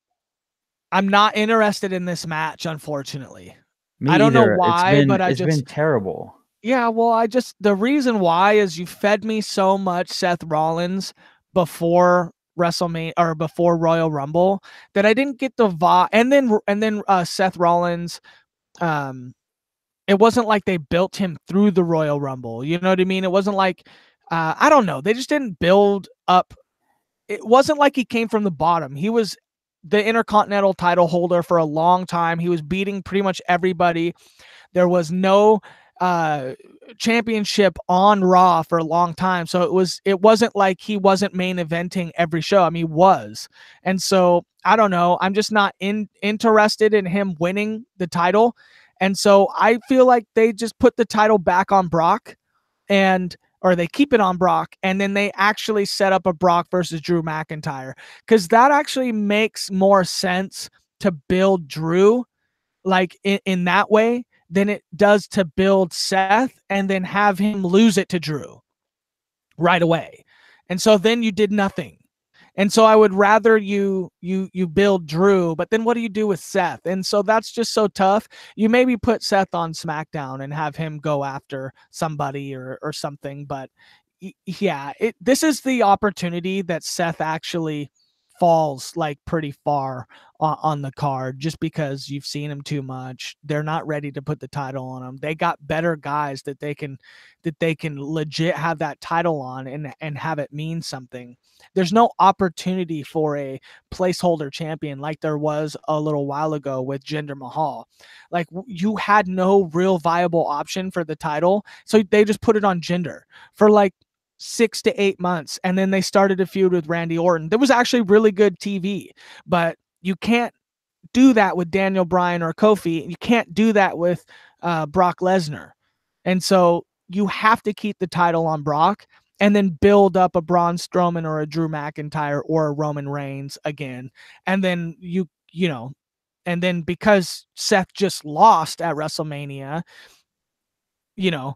A: not interested in this match, unfortunately.
C: Me
A: I don't know
C: either.
A: why, but
C: It's been terrible.
A: yeah, well, the reason why is you fed me so much Seth Rollins before WrestleMania or before Royal Rumble that I didn't get the vibe. And then Seth Rollins, um, it wasn't like they built him through the Royal Rumble. You know what I mean? It wasn't like, I don't know. They just didn't build up. It wasn't like he came from the bottom. He was the Intercontinental title holder for a long time. He was beating pretty much everybody. There was no uh championship on Raw for a long time. So it wasn't like he wasn't main eventing every show. I mean, he was. And so I don't know. I'm just not interested in him winning the title. And so I feel like they just put the title back on Brock, and or they keep it on Brock, and then they actually set up a Brock versus Drew McIntyre, because that actually makes more sense to build Drew like in that way than it does to build Seth and then have him lose it to Drew right away. And so then you did nothing. And so I would rather you build Drew, but then what do you do with Seth? And so that's just so tough. You maybe put Seth on SmackDown and have him go after somebody or something, but yeah, this is the opportunity that Seth actually falls like pretty far on the card, just because you've seen him too much. They're not ready to put the title on him. They got better guys that they can legit have that title on and have it mean something. There's no opportunity for a placeholder champion like there was a little while ago with Jinder Mahal. Like, you had no real viable option for the title, so they just put it on Jinder for like 6 to 8 months, and then they started a feud with Randy Orton. That was actually really good TV, but you can't do that with Daniel Bryan or Kofi. You can't do that with Brock Lesnar. And so you have to keep the title on Brock and then build up a Braun Strowman or a Drew McIntyre or a Roman Reigns again. And then you know, and then because Seth just lost at WrestleMania, you know,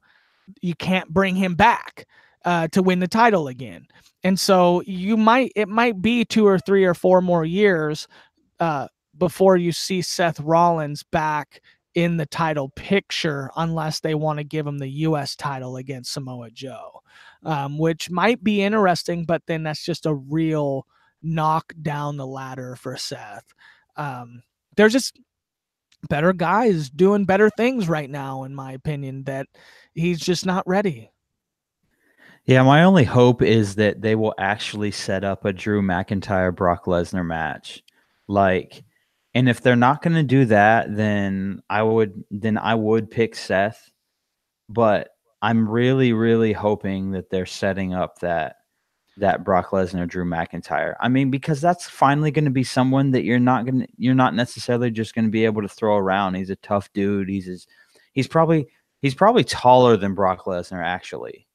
A: you can't bring him back to win the title again. And so it might be 2 or 3 or 4 more years before you see Seth Rollins back in the title picture unless they want to give him the US title against Samoa Joe, which might be interesting, but then that's just a real knock down the ladder for Seth. They're just better guys doing better things right now, in my opinion, that he's just not ready.
C: Yeah, my only hope is that they will actually set up a Drew McIntyre Brock Lesnar match. Like, and if they're not going to do that, then I would pick Seth, but I'm really really hoping that they're setting up that Brock Lesnar Drew McIntyre. I mean, because that's finally going to be someone that you're not necessarily just going to be able to throw around. He's a tough dude. He's probably taller than Brock Lesnar actually.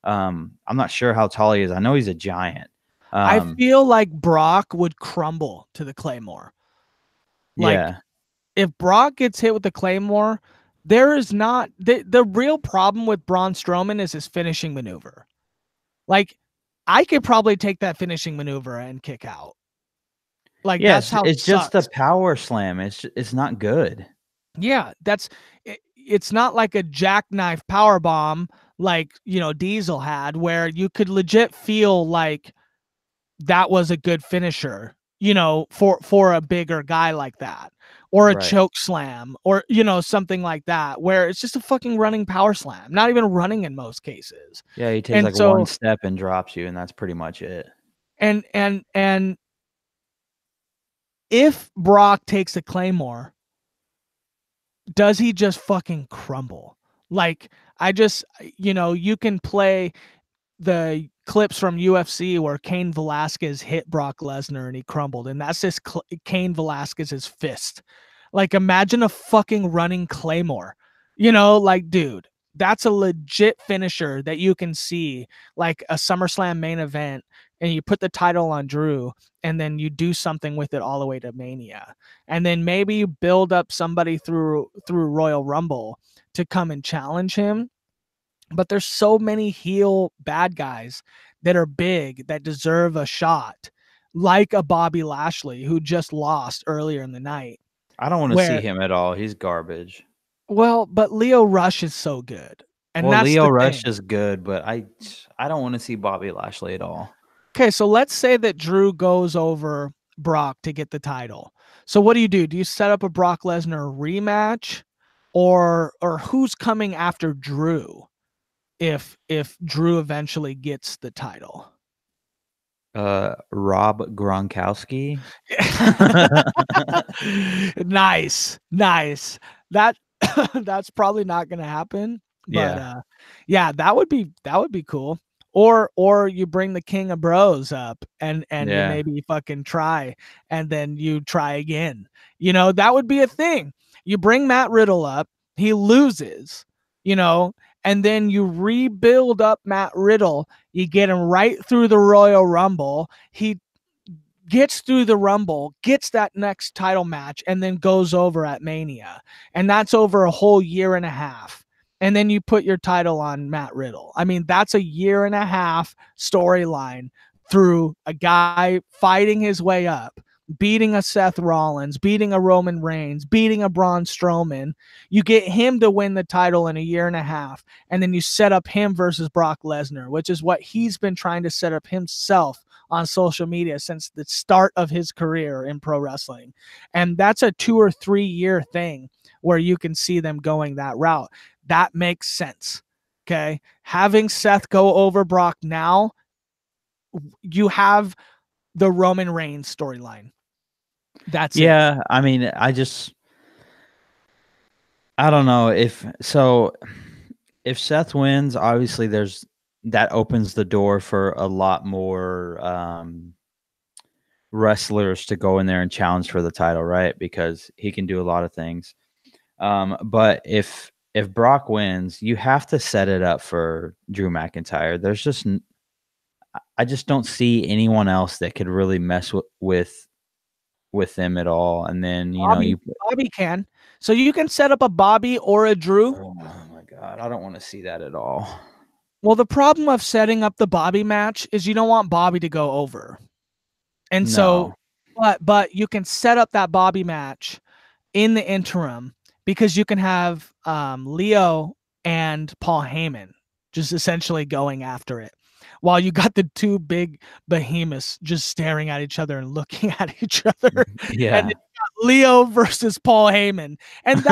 C: I'm not sure how tall he is. I know he's a giant.
A: I feel like Brock would crumble to the Claymore. Like,
C: Yeah.
A: if Brock gets hit with the Claymore, there is not the real problem with Braun Strowman is his finishing maneuver. Like, I could probably take that finishing maneuver and kick out. Like,
C: Yeah,
A: that's how it
C: it's just the
A: sucks.
C: power slam. It's not good.
A: Yeah, it's not like a jackknife power bomb like, Diesel had, where you could legit feel like that was a good finisher, for a bigger guy like that, or a
C: Right.
A: choke slam, or something like that, where it's just a fucking running power slam, not even running in most cases.
C: Yeah, he takes
A: And
C: like one
A: so,
C: step and drops you, and that's pretty much it.
A: and if Brock takes a Claymore, does he just fucking crumble? Like, you can play the clips from UFC where Cain Velasquez hit Brock Lesnar and he crumbled, and that's just Cain Velasquez's fist. Like, imagine a fucking running Claymore. Like, dude, that's a legit finisher that you can see, like a SummerSlam main event, and you put the title on Drew, and then you do something with it all the way to Mania, and then maybe you build up somebody through Royal Rumble to come and challenge him. But there's so many heel bad guys that are big that deserve a shot, like a Bobby Lashley who just lost earlier in the night.
C: I don't want to see
A: Where,
C: him at all. He's garbage.
A: well, but Leo Rush is so good, and
C: Well,
A: that's
C: Leo
A: the
C: Rush
A: thing.
C: is good, but I don't want to see Bobby Lashley at all.
A: Okay, so let's say that Drew goes over Brock to get the title. So what do? Do you set up a Brock Lesnar rematch, or who's coming after Drew if Drew eventually gets the title?
C: Rob Gronkowski.
A: Nice. That that's probably not gonna happen. But
C: Yeah.
A: yeah, that would be cool. Or you bring the King of Bros up, and you
C: Yeah.
A: maybe fucking try, and then you try again. That would be a thing. You bring Matt Riddle up, he loses, you know, and then you rebuild up Matt Riddle. You get him right through the Royal Rumble. He gets through the Rumble, gets that next title match, and then goes over at Mania. And that's over a whole year and a half. And then you put your title on Matt Riddle. I mean, that's a year and a half storyline through a guy fighting his way up, beating a Seth Rollins, beating a Roman Reigns, beating a Braun Strowman. You get him to win the title in a year and a half, and then you set up him versus Brock Lesnar, which is what he's been trying to set up himself on social media since the start of his career in pro wrestling. And that's a 2 or 3 year thing where you can see them going that route. That makes sense. Okay. Having Seth go over Brock now, you have the Roman Reigns storyline. That's it.
C: Yeah, I mean, I don't know if Seth wins, obviously that opens the door for a lot more wrestlers to go in there and challenge for the title, right? Because he can do a lot of things. But if Brock wins, you have to set it up for Drew McIntyre. I just don't see anyone else that could really mess with them at all. And then
A: Bobby can. So you can set up a Bobby or a Drew.
C: oh my god, I don't want to see that at all.
A: Well, the problem of setting up the Bobby match is you don't want Bobby to go over. And so,
C: No.
A: but you can set up that Bobby match in the interim, because you can have Leo and Paul Heyman just essentially going after it, while you got the two big behemoths just staring at each other and looking at each other, and
C: Yeah.
A: it's got Leo versus Paul Heyman, and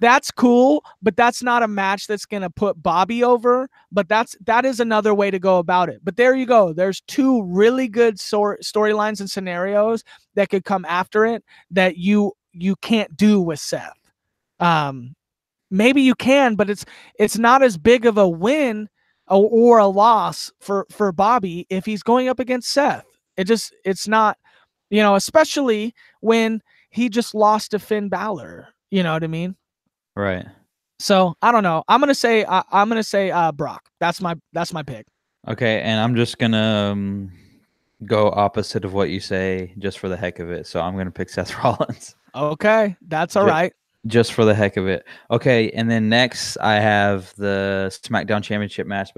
A: that's cool, but that's not a match that's gonna put Bobby over. But that is another way to go about it. But there you go. There's two really good storylines and scenarios that could come after it that you can't do with Seth. Maybe you can, but it's not as big of a win or a loss for Bobby if he's going up against Seth. It's not, especially when he just lost to Finn Balor. You know what I mean?
C: Right.
A: So I don't know. I'm gonna say Brock. That's my pick.
C: Okay, and I'm just gonna go opposite of what you say just for the heck of it. So I'm gonna pick Seth Rollins.
A: Okay, that's all
C: Ju-
A: right.
C: just for the heck of it. Okay, and then next I have the SmackDown Championship match,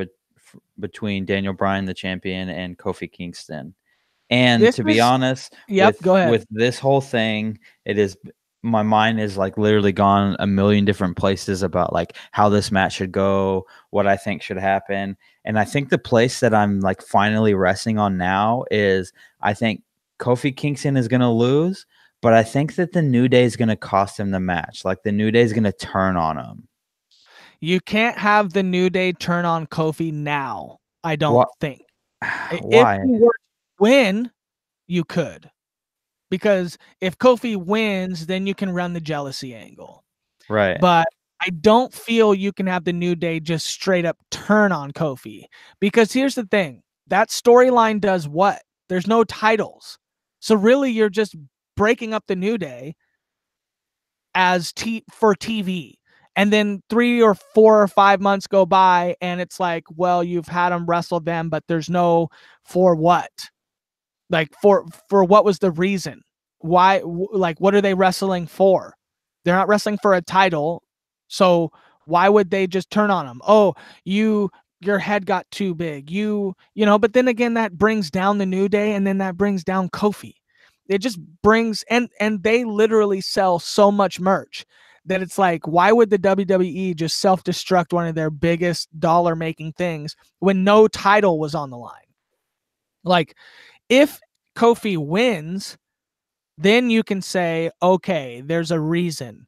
C: between Daniel Bryan, the champion, and Kofi Kingston. And
A: This
C: to be
A: is
C: honest,
A: Yep. Go ahead.
C: with this whole thing, it is my mind is like literally gone a million different places about like how this match should go, what I think should happen. And I think the place that I'm like finally resting on now is I think Kofi Kingston is going to lose, but I think that the New Day is going to cost him the match. Like the New Day is going to turn on him.
A: You can't have the New Day turn on Kofi now. I don't
C: What?
A: think. If
C: Why?
A: you were to win, you could. Because if Kofi wins, then you can run the jealousy angle.
C: Right.
A: But I don't feel you can have the New Day just straight up turn on Kofi. Because here's the thing, that storyline does what? There's no titles. So really, you're just breaking up the New Day for TV. And then 3 or 4 or 5 months go by, and it's like, well, you've had them wrestle them, but there's no for what? Like for what was the reason? Why? Like, what are they wrestling for? They're not wrestling for a title, so why would they just turn on them? Oh, your head got too big. But then again, that brings down the New Day, and then that brings down Kofi. It just brings and they literally sell so much merch that it's like, why would the WWE just self-destruct one of their biggest dollar-making things when no title was on the line? Like, if Kofi wins, then you can say, okay, there's a reason.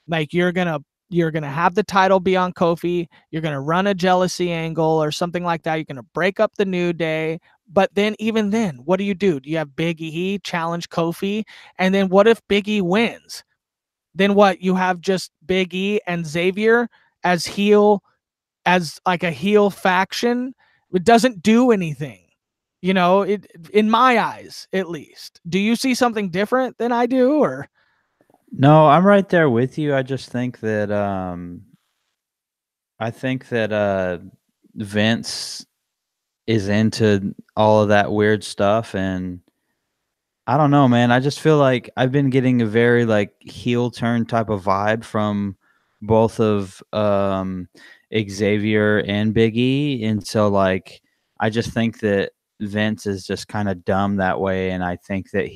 A: Like you're gonna have the title be on Kofi. You're gonna run a jealousy angle or something like that. You're gonna break up the New Day. But then, even then, what do? Do you have Big E challenge Kofi? And then what if Big E wins? Then what? You have just Big E and Xavier as like a heel faction. It doesn't do anything. In my eyes, at least. Do you see something different than I do, or?
C: No, I'm right there with you. I just think that Vince is into all of that weird stuff, and I don't know, man. I just feel like I've been getting a very like heel turn type of vibe from both of Xavier and Big E, and so like I just think that Vince is just kind of dumb that way, and I think that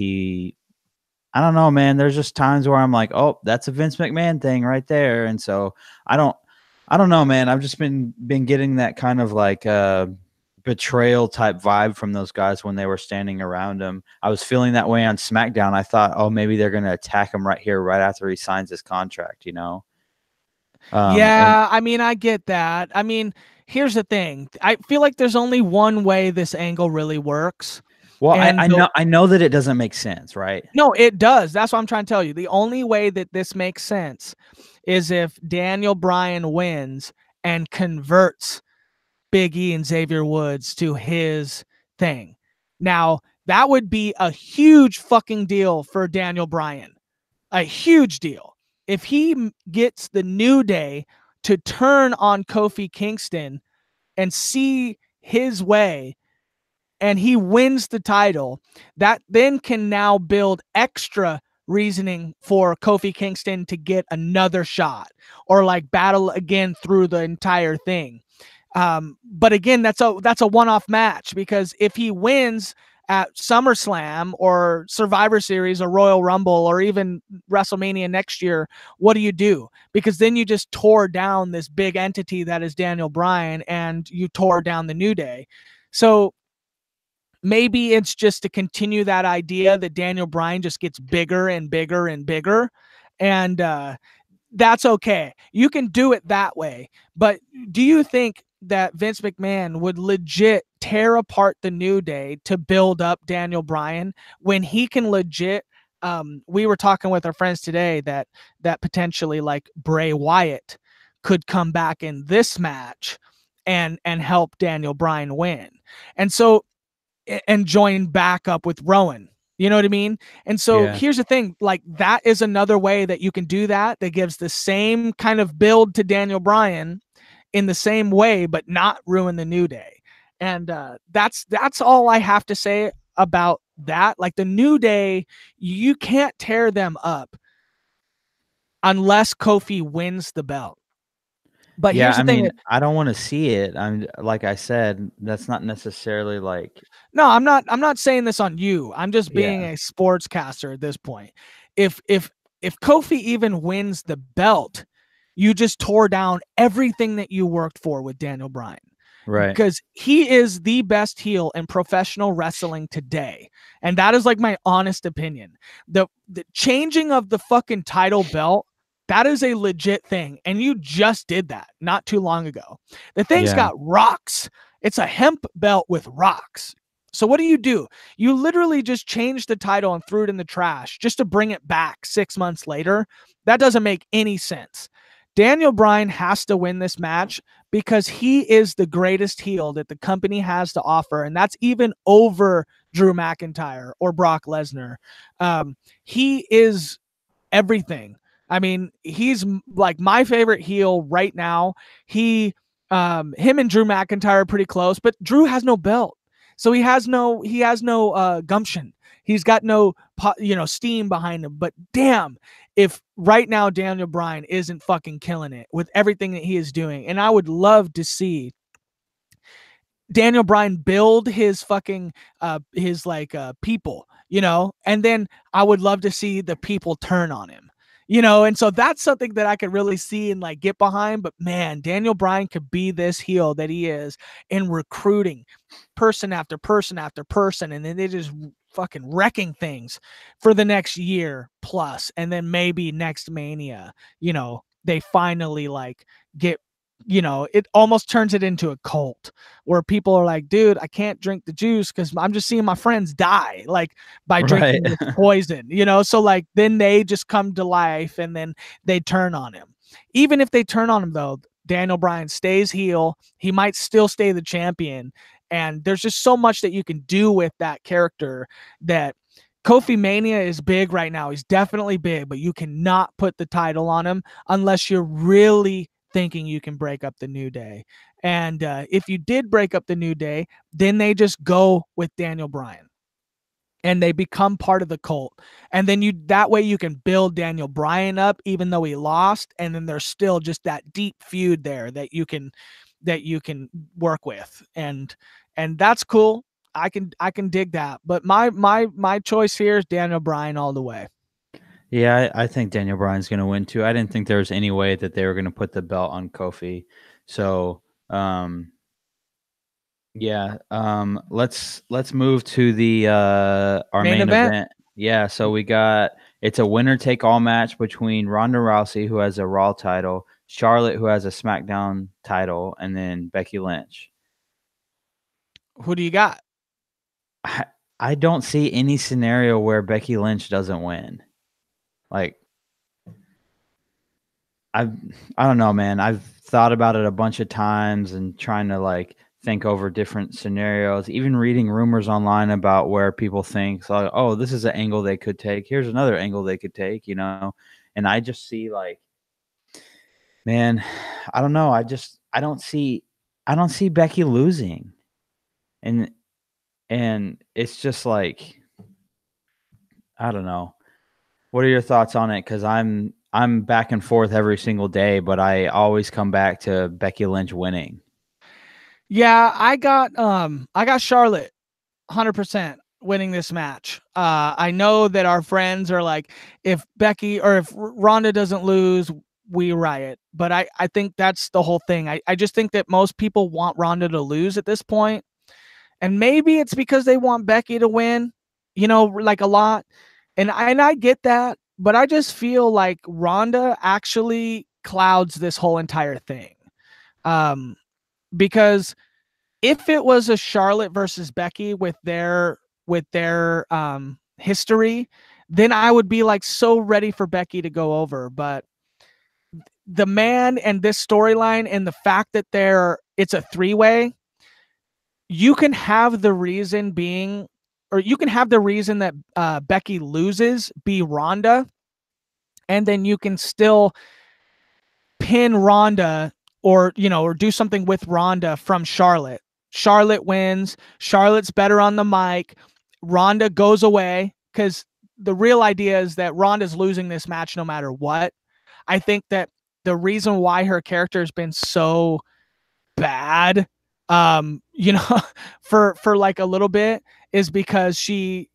C: I don't know, man. There's just times where I'm like, oh, that's a Vince McMahon thing right there. And so I don't know, man. I've just been getting that kind of like betrayal type vibe from those guys when they were standing around him. I was feeling that way on SmackDown. I thought, oh, maybe they're gonna attack him right here, right after he signs his contract, you know? And
A: Yeah, I mean, I get that. I mean, here's the thing. I feel like there's only one way this angle really works.
C: well,
A: And
C: I know that it doesn't make sense, right?
A: no, it does. That's what I'm trying to tell you. The only way that this makes sense is if Daniel Bryan wins and converts Big E and Xavier Woods to his thing. Now, that would be a huge fucking deal for Daniel Bryan. A huge deal. If he gets the New Day to turn on Kofi Kingston and see his way, and he wins the title, that then can now build extra reasoning for Kofi Kingston to get another shot or like battle again through the entire thing. But again, that's a one-off match, because if he wins at SummerSlam or Survivor Series or Royal Rumble or even WrestleMania next year, what do? Because then you just tore down this big entity that is Daniel Bryan, and you tore down the New Day. So maybe it's just to continue that idea that Daniel Bryan just gets bigger and bigger and bigger. And that's okay. You can do it that way. But do you think that Vince McMahon would legit tear apart the New Day to build up Daniel Bryan when he can legit? We were talking with our friends today that potentially like Bray Wyatt could come back in this match and help Daniel Bryan win. And so and join back up with Rowan. You know what I mean? And so here's the thing, like that is another way that you can do that gives the same kind of build to Daniel Bryan in the same way, but not ruin the New Day. And that's all I have to say about that. Like the New Day, you can't tear them up unless Kofi wins the belt. But
C: Yeah,
A: here's the thing.
C: I don't want to see it. I'm like I said, that's not necessarily like.
A: No, I'm not saying this on you. I'm just being a sportscaster at this point. If Kofi even wins the belt, you just tore down everything that you worked for with Daniel Bryan.
C: Right.
A: Because he is the best heel in professional wrestling today. And that is like my honest opinion. The changing of the fucking title belt, that is a legit thing. And you just did that not too long ago. The thing's got rocks. It's a hemp belt with rocks. So what do? You literally just changed the title and threw it in the trash just to bring it back 6 months later. That doesn't make any sense. Daniel Bryan has to win this match because he is the greatest heel that the company has to offer. And that's even over Drew McIntyre or Brock Lesnar. He is everything. I mean, he's like my favorite heel right now. Him and Drew McIntyre are pretty close, but Drew has no belt. So he has no gumption. He's got no steam behind him. But damn, if right now Daniel Bryan isn't fucking killing it with everything that he is doing, and I would love to see Daniel Bryan build his fucking people, and then I would love to see the people turn on him. And so that's something that I could really see and like get behind. But man, Daniel Bryan could be this heel that he is in recruiting person after person after person. And then they just fucking wrecking things for the next year plus. And then maybe next Mania, they finally like get, it almost turns it into a cult where people are like, dude, I can't drink the juice because I'm just seeing my friends die like by drinking this poison, so like then they just come to life and then they turn on him. Even if they turn on him though, Daniel Bryan stays heel. He might still stay the champion. And there's just so much that you can do with that character that Kofi Mania is big right now. He's definitely big, but you cannot put the title on him unless you're really thinking you can break up the New Day. And if you did break up the New Day, then they just go with Daniel Bryan and they become part of the cult. And then that way you can build Daniel Bryan up even though he lost, and then there's still just that deep feud there that you can work with. And that's cool. I can dig that. But my choice here is Daniel Bryan all the way.
C: Yeah, I think Daniel Bryan's going to win too. I didn't think there was any way that they were going to put the belt on Kofi. So, let's move to the our main event. Yeah, so it's a winner take all match between Ronda Rousey, who has a Raw title, Charlotte, who has a SmackDown title, and then Becky Lynch.
A: Who do you got?
C: I don't see any scenario where Becky Lynch doesn't win. Like, I don't know, man. I've thought about it a bunch of times and trying to like think over different scenarios, even reading rumors online about where people think, so, oh, this is an angle they could take. Here's another angle they could take, and I just see like, man, I don't know. I don't see Becky losing. And it's just like, I don't know. What are your thoughts on it? Because I'm back and forth every single day, but I always come back to Becky Lynch winning.
A: Yeah, I got Charlotte 100%. winning this match. I know that our friends are like, if Becky or if Ronda doesn't lose, we riot. But I think that's the whole thing. I just think that most people want Ronda to lose at this point. And maybe it's because they want Becky to win, like a lot. And I get that, but I just feel like Ronda actually clouds this whole entire thing. Because if it was a Charlotte versus Becky with their history, then I would be like so ready for Becky to go over. But the man and this storyline and the fact that it's a three-way, you can have the reason being, or you can have the reason that Becky loses be Ronda, and then you can still pin Ronda or do something with Ronda from Charlotte. Charlotte wins. Charlotte's better on the mic. Ronda goes away because the real idea is that Ronda's losing this match no matter what. I think that the reason why her character has been so bad, you know, for like a little bit is because she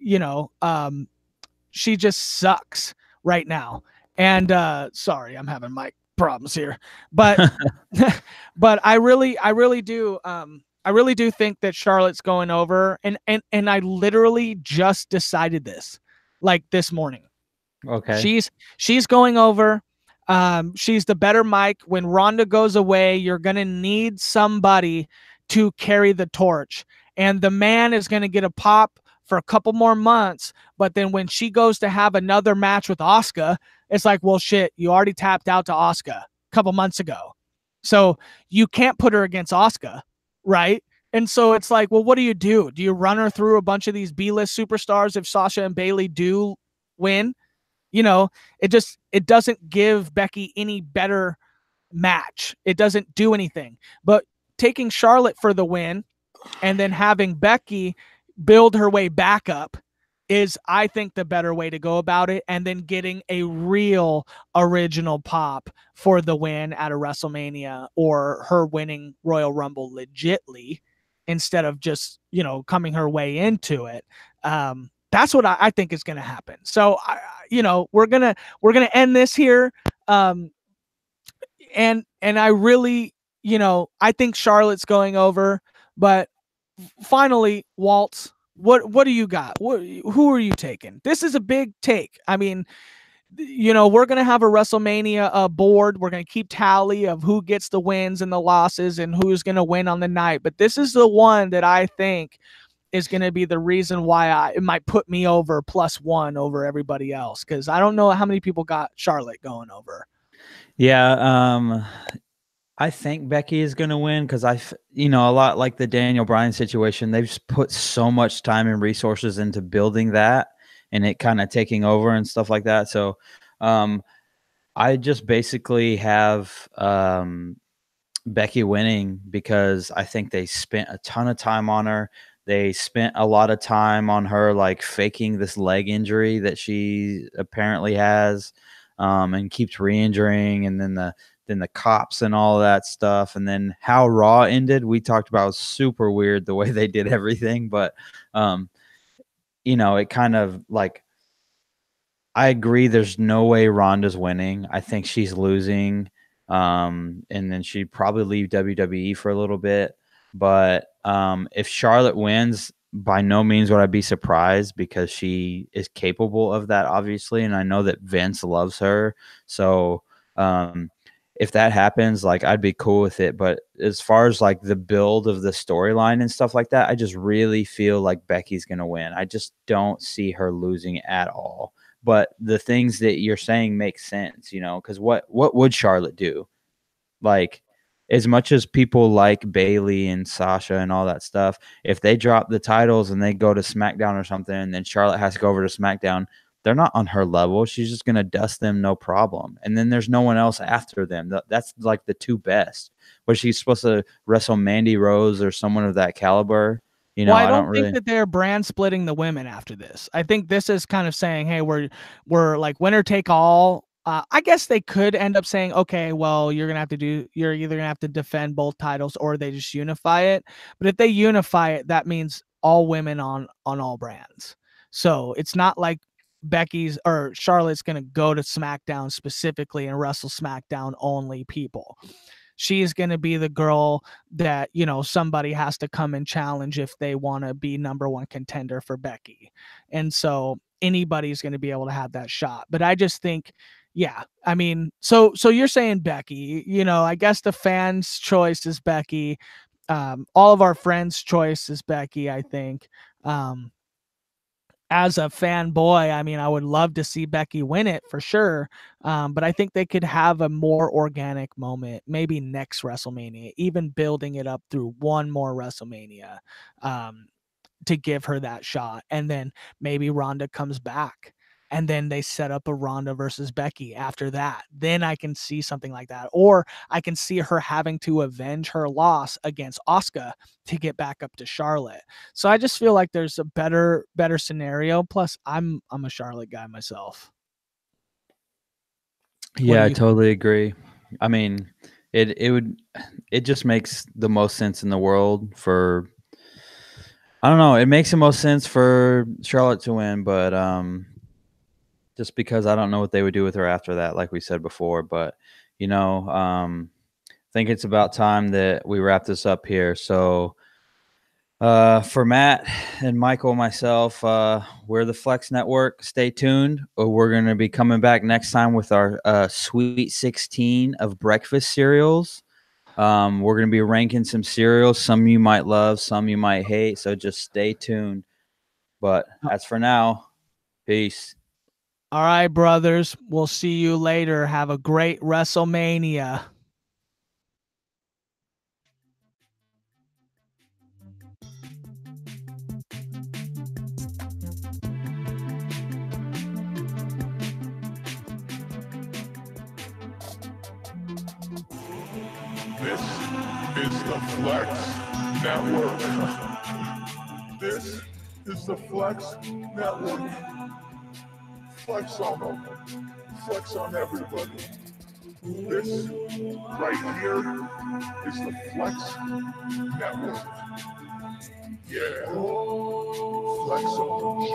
A: just sucks right now. And sorry, I'm having mic problems here. But but I really do think that Charlotte's going over, and I literally just decided this like this morning.
C: Okay.
A: She's going over. She's the better mic. When Ronda goes away, you're gonna need somebody to carry the torch, and the man is gonna get a pop for a couple more months. But then when she goes to have another match with Asuka, it's like, well, shit, you already tapped out to Asuka a couple months ago, so you can't put her against Asuka, right? And so it's like, well, what do? Do you run her through a bunch of these B-list superstars if Sasha and Bailey do win? It doesn't give Becky any better match. It doesn't do anything. But taking Charlotte for the win and then having Becky build her way back up is, I think, the better way to go about it. And then getting a real original pop for the win at a WrestleMania, or her winning Royal Rumble legitly instead of just, coming her way into it. That's what I think is going to happen. So, we're gonna end this here. And I really, I think Charlotte's going over. But finally, Waltz, what do you got? Who are you taking? This is a big take. I mean, we're going to have a WrestleMania board. We're going to keep tally of who gets the wins and the losses and who's going to win on the night. But this is the one that I think is going to be the reason why it might put me over +1 over everybody else, because I don't know how many people got Charlotte going over.
C: Yeah, I think Becky is going to win because a lot like the Daniel Bryan situation, they've just put so much time and resources into building that and it kind of taking over and stuff like that. So I just basically have Becky winning because I think they spent a ton of time on her. They spent a lot of time on her, like faking this leg injury that she apparently has, and keeps re-injuring, and then the cops and all that stuff, and then how Raw ended. We talked about, was super weird the way they did everything, but it kind of like, I agree. There's no way Ronda's winning. I think she's losing. And then she'd probably leave WWE for a little bit. But if Charlotte wins, by no means would I be surprised because she is capable of that, obviously. And I know that Vince loves her. So if that happens, like, I'd be cool with it. But as far as like the build of the storyline and stuff like that, I just really feel like Becky's going to win. I just don't see her losing at all. But the things that you're saying make sense, because what would Charlotte do? Like, as much as people like Bailey and Sasha and all that stuff, if they drop the titles and they go to SmackDown or something, and then Charlotte has to go over to SmackDown, they're not on her level. She's just going to dust them, no problem. And then there's no one else after them. That's like the two best. Was she supposed to wrestle Mandy Rose or someone of that caliber?
A: Well, I don't think that they're brand splitting the women after this. I think this is kind of saying, hey, we're like winner take all. I guess they could end up saying, okay, well, you're either gonna have to defend both titles, or they just unify it. But if they unify it, that means all women on all brands. So it's not like Becky's or Charlotte's going to go to SmackDown specifically and wrestle SmackDown only people. She's going to be the girl that, you know, somebody has to come and challenge if they want to be number one contender for Becky. And so anybody's going to be able to have that shot. But I just think, yeah, I mean, so you're saying Becky, you know, I guess the fans' choice is Becky. All of our friends' choice is Becky, I think. As a fanboy, I mean, I would love to see Becky win it for sure. But I think they could have a more organic moment, maybe next WrestleMania, even building it up through one more WrestleMania to give her that shot. And then maybe Ronda comes back. And then they set up a Ronda versus Becky after that. Then I can see something like that. Or I can see her having to avenge her loss against Asuka to get back up to Charlotte. So I just feel like there's a better scenario. Plus, I'm a Charlotte guy myself.
C: Yeah, I totally agree. I mean, it just makes the most sense in the world for, I don't know, it makes the most sense for Charlotte to win, but just because I don't know what they would do with her after that, like we said before. But, you know, I think it's about time that we wrap this up here. So for Matt and Michael and myself, we're the Flex Network. Stay tuned. We're going to be coming back next time with our Sweet 16 of breakfast cereals. We're going to be ranking some cereals. Some you might love, some you might hate. So just stay tuned. But as for now, peace.
A: All right, brothers. We'll see you later. Have a great WrestleMania.
B: This is the Flex Network. This is the Flex Network. Flex on them. Flex on everybody. This right here is the Flex Network. Yeah. Flex on them, G.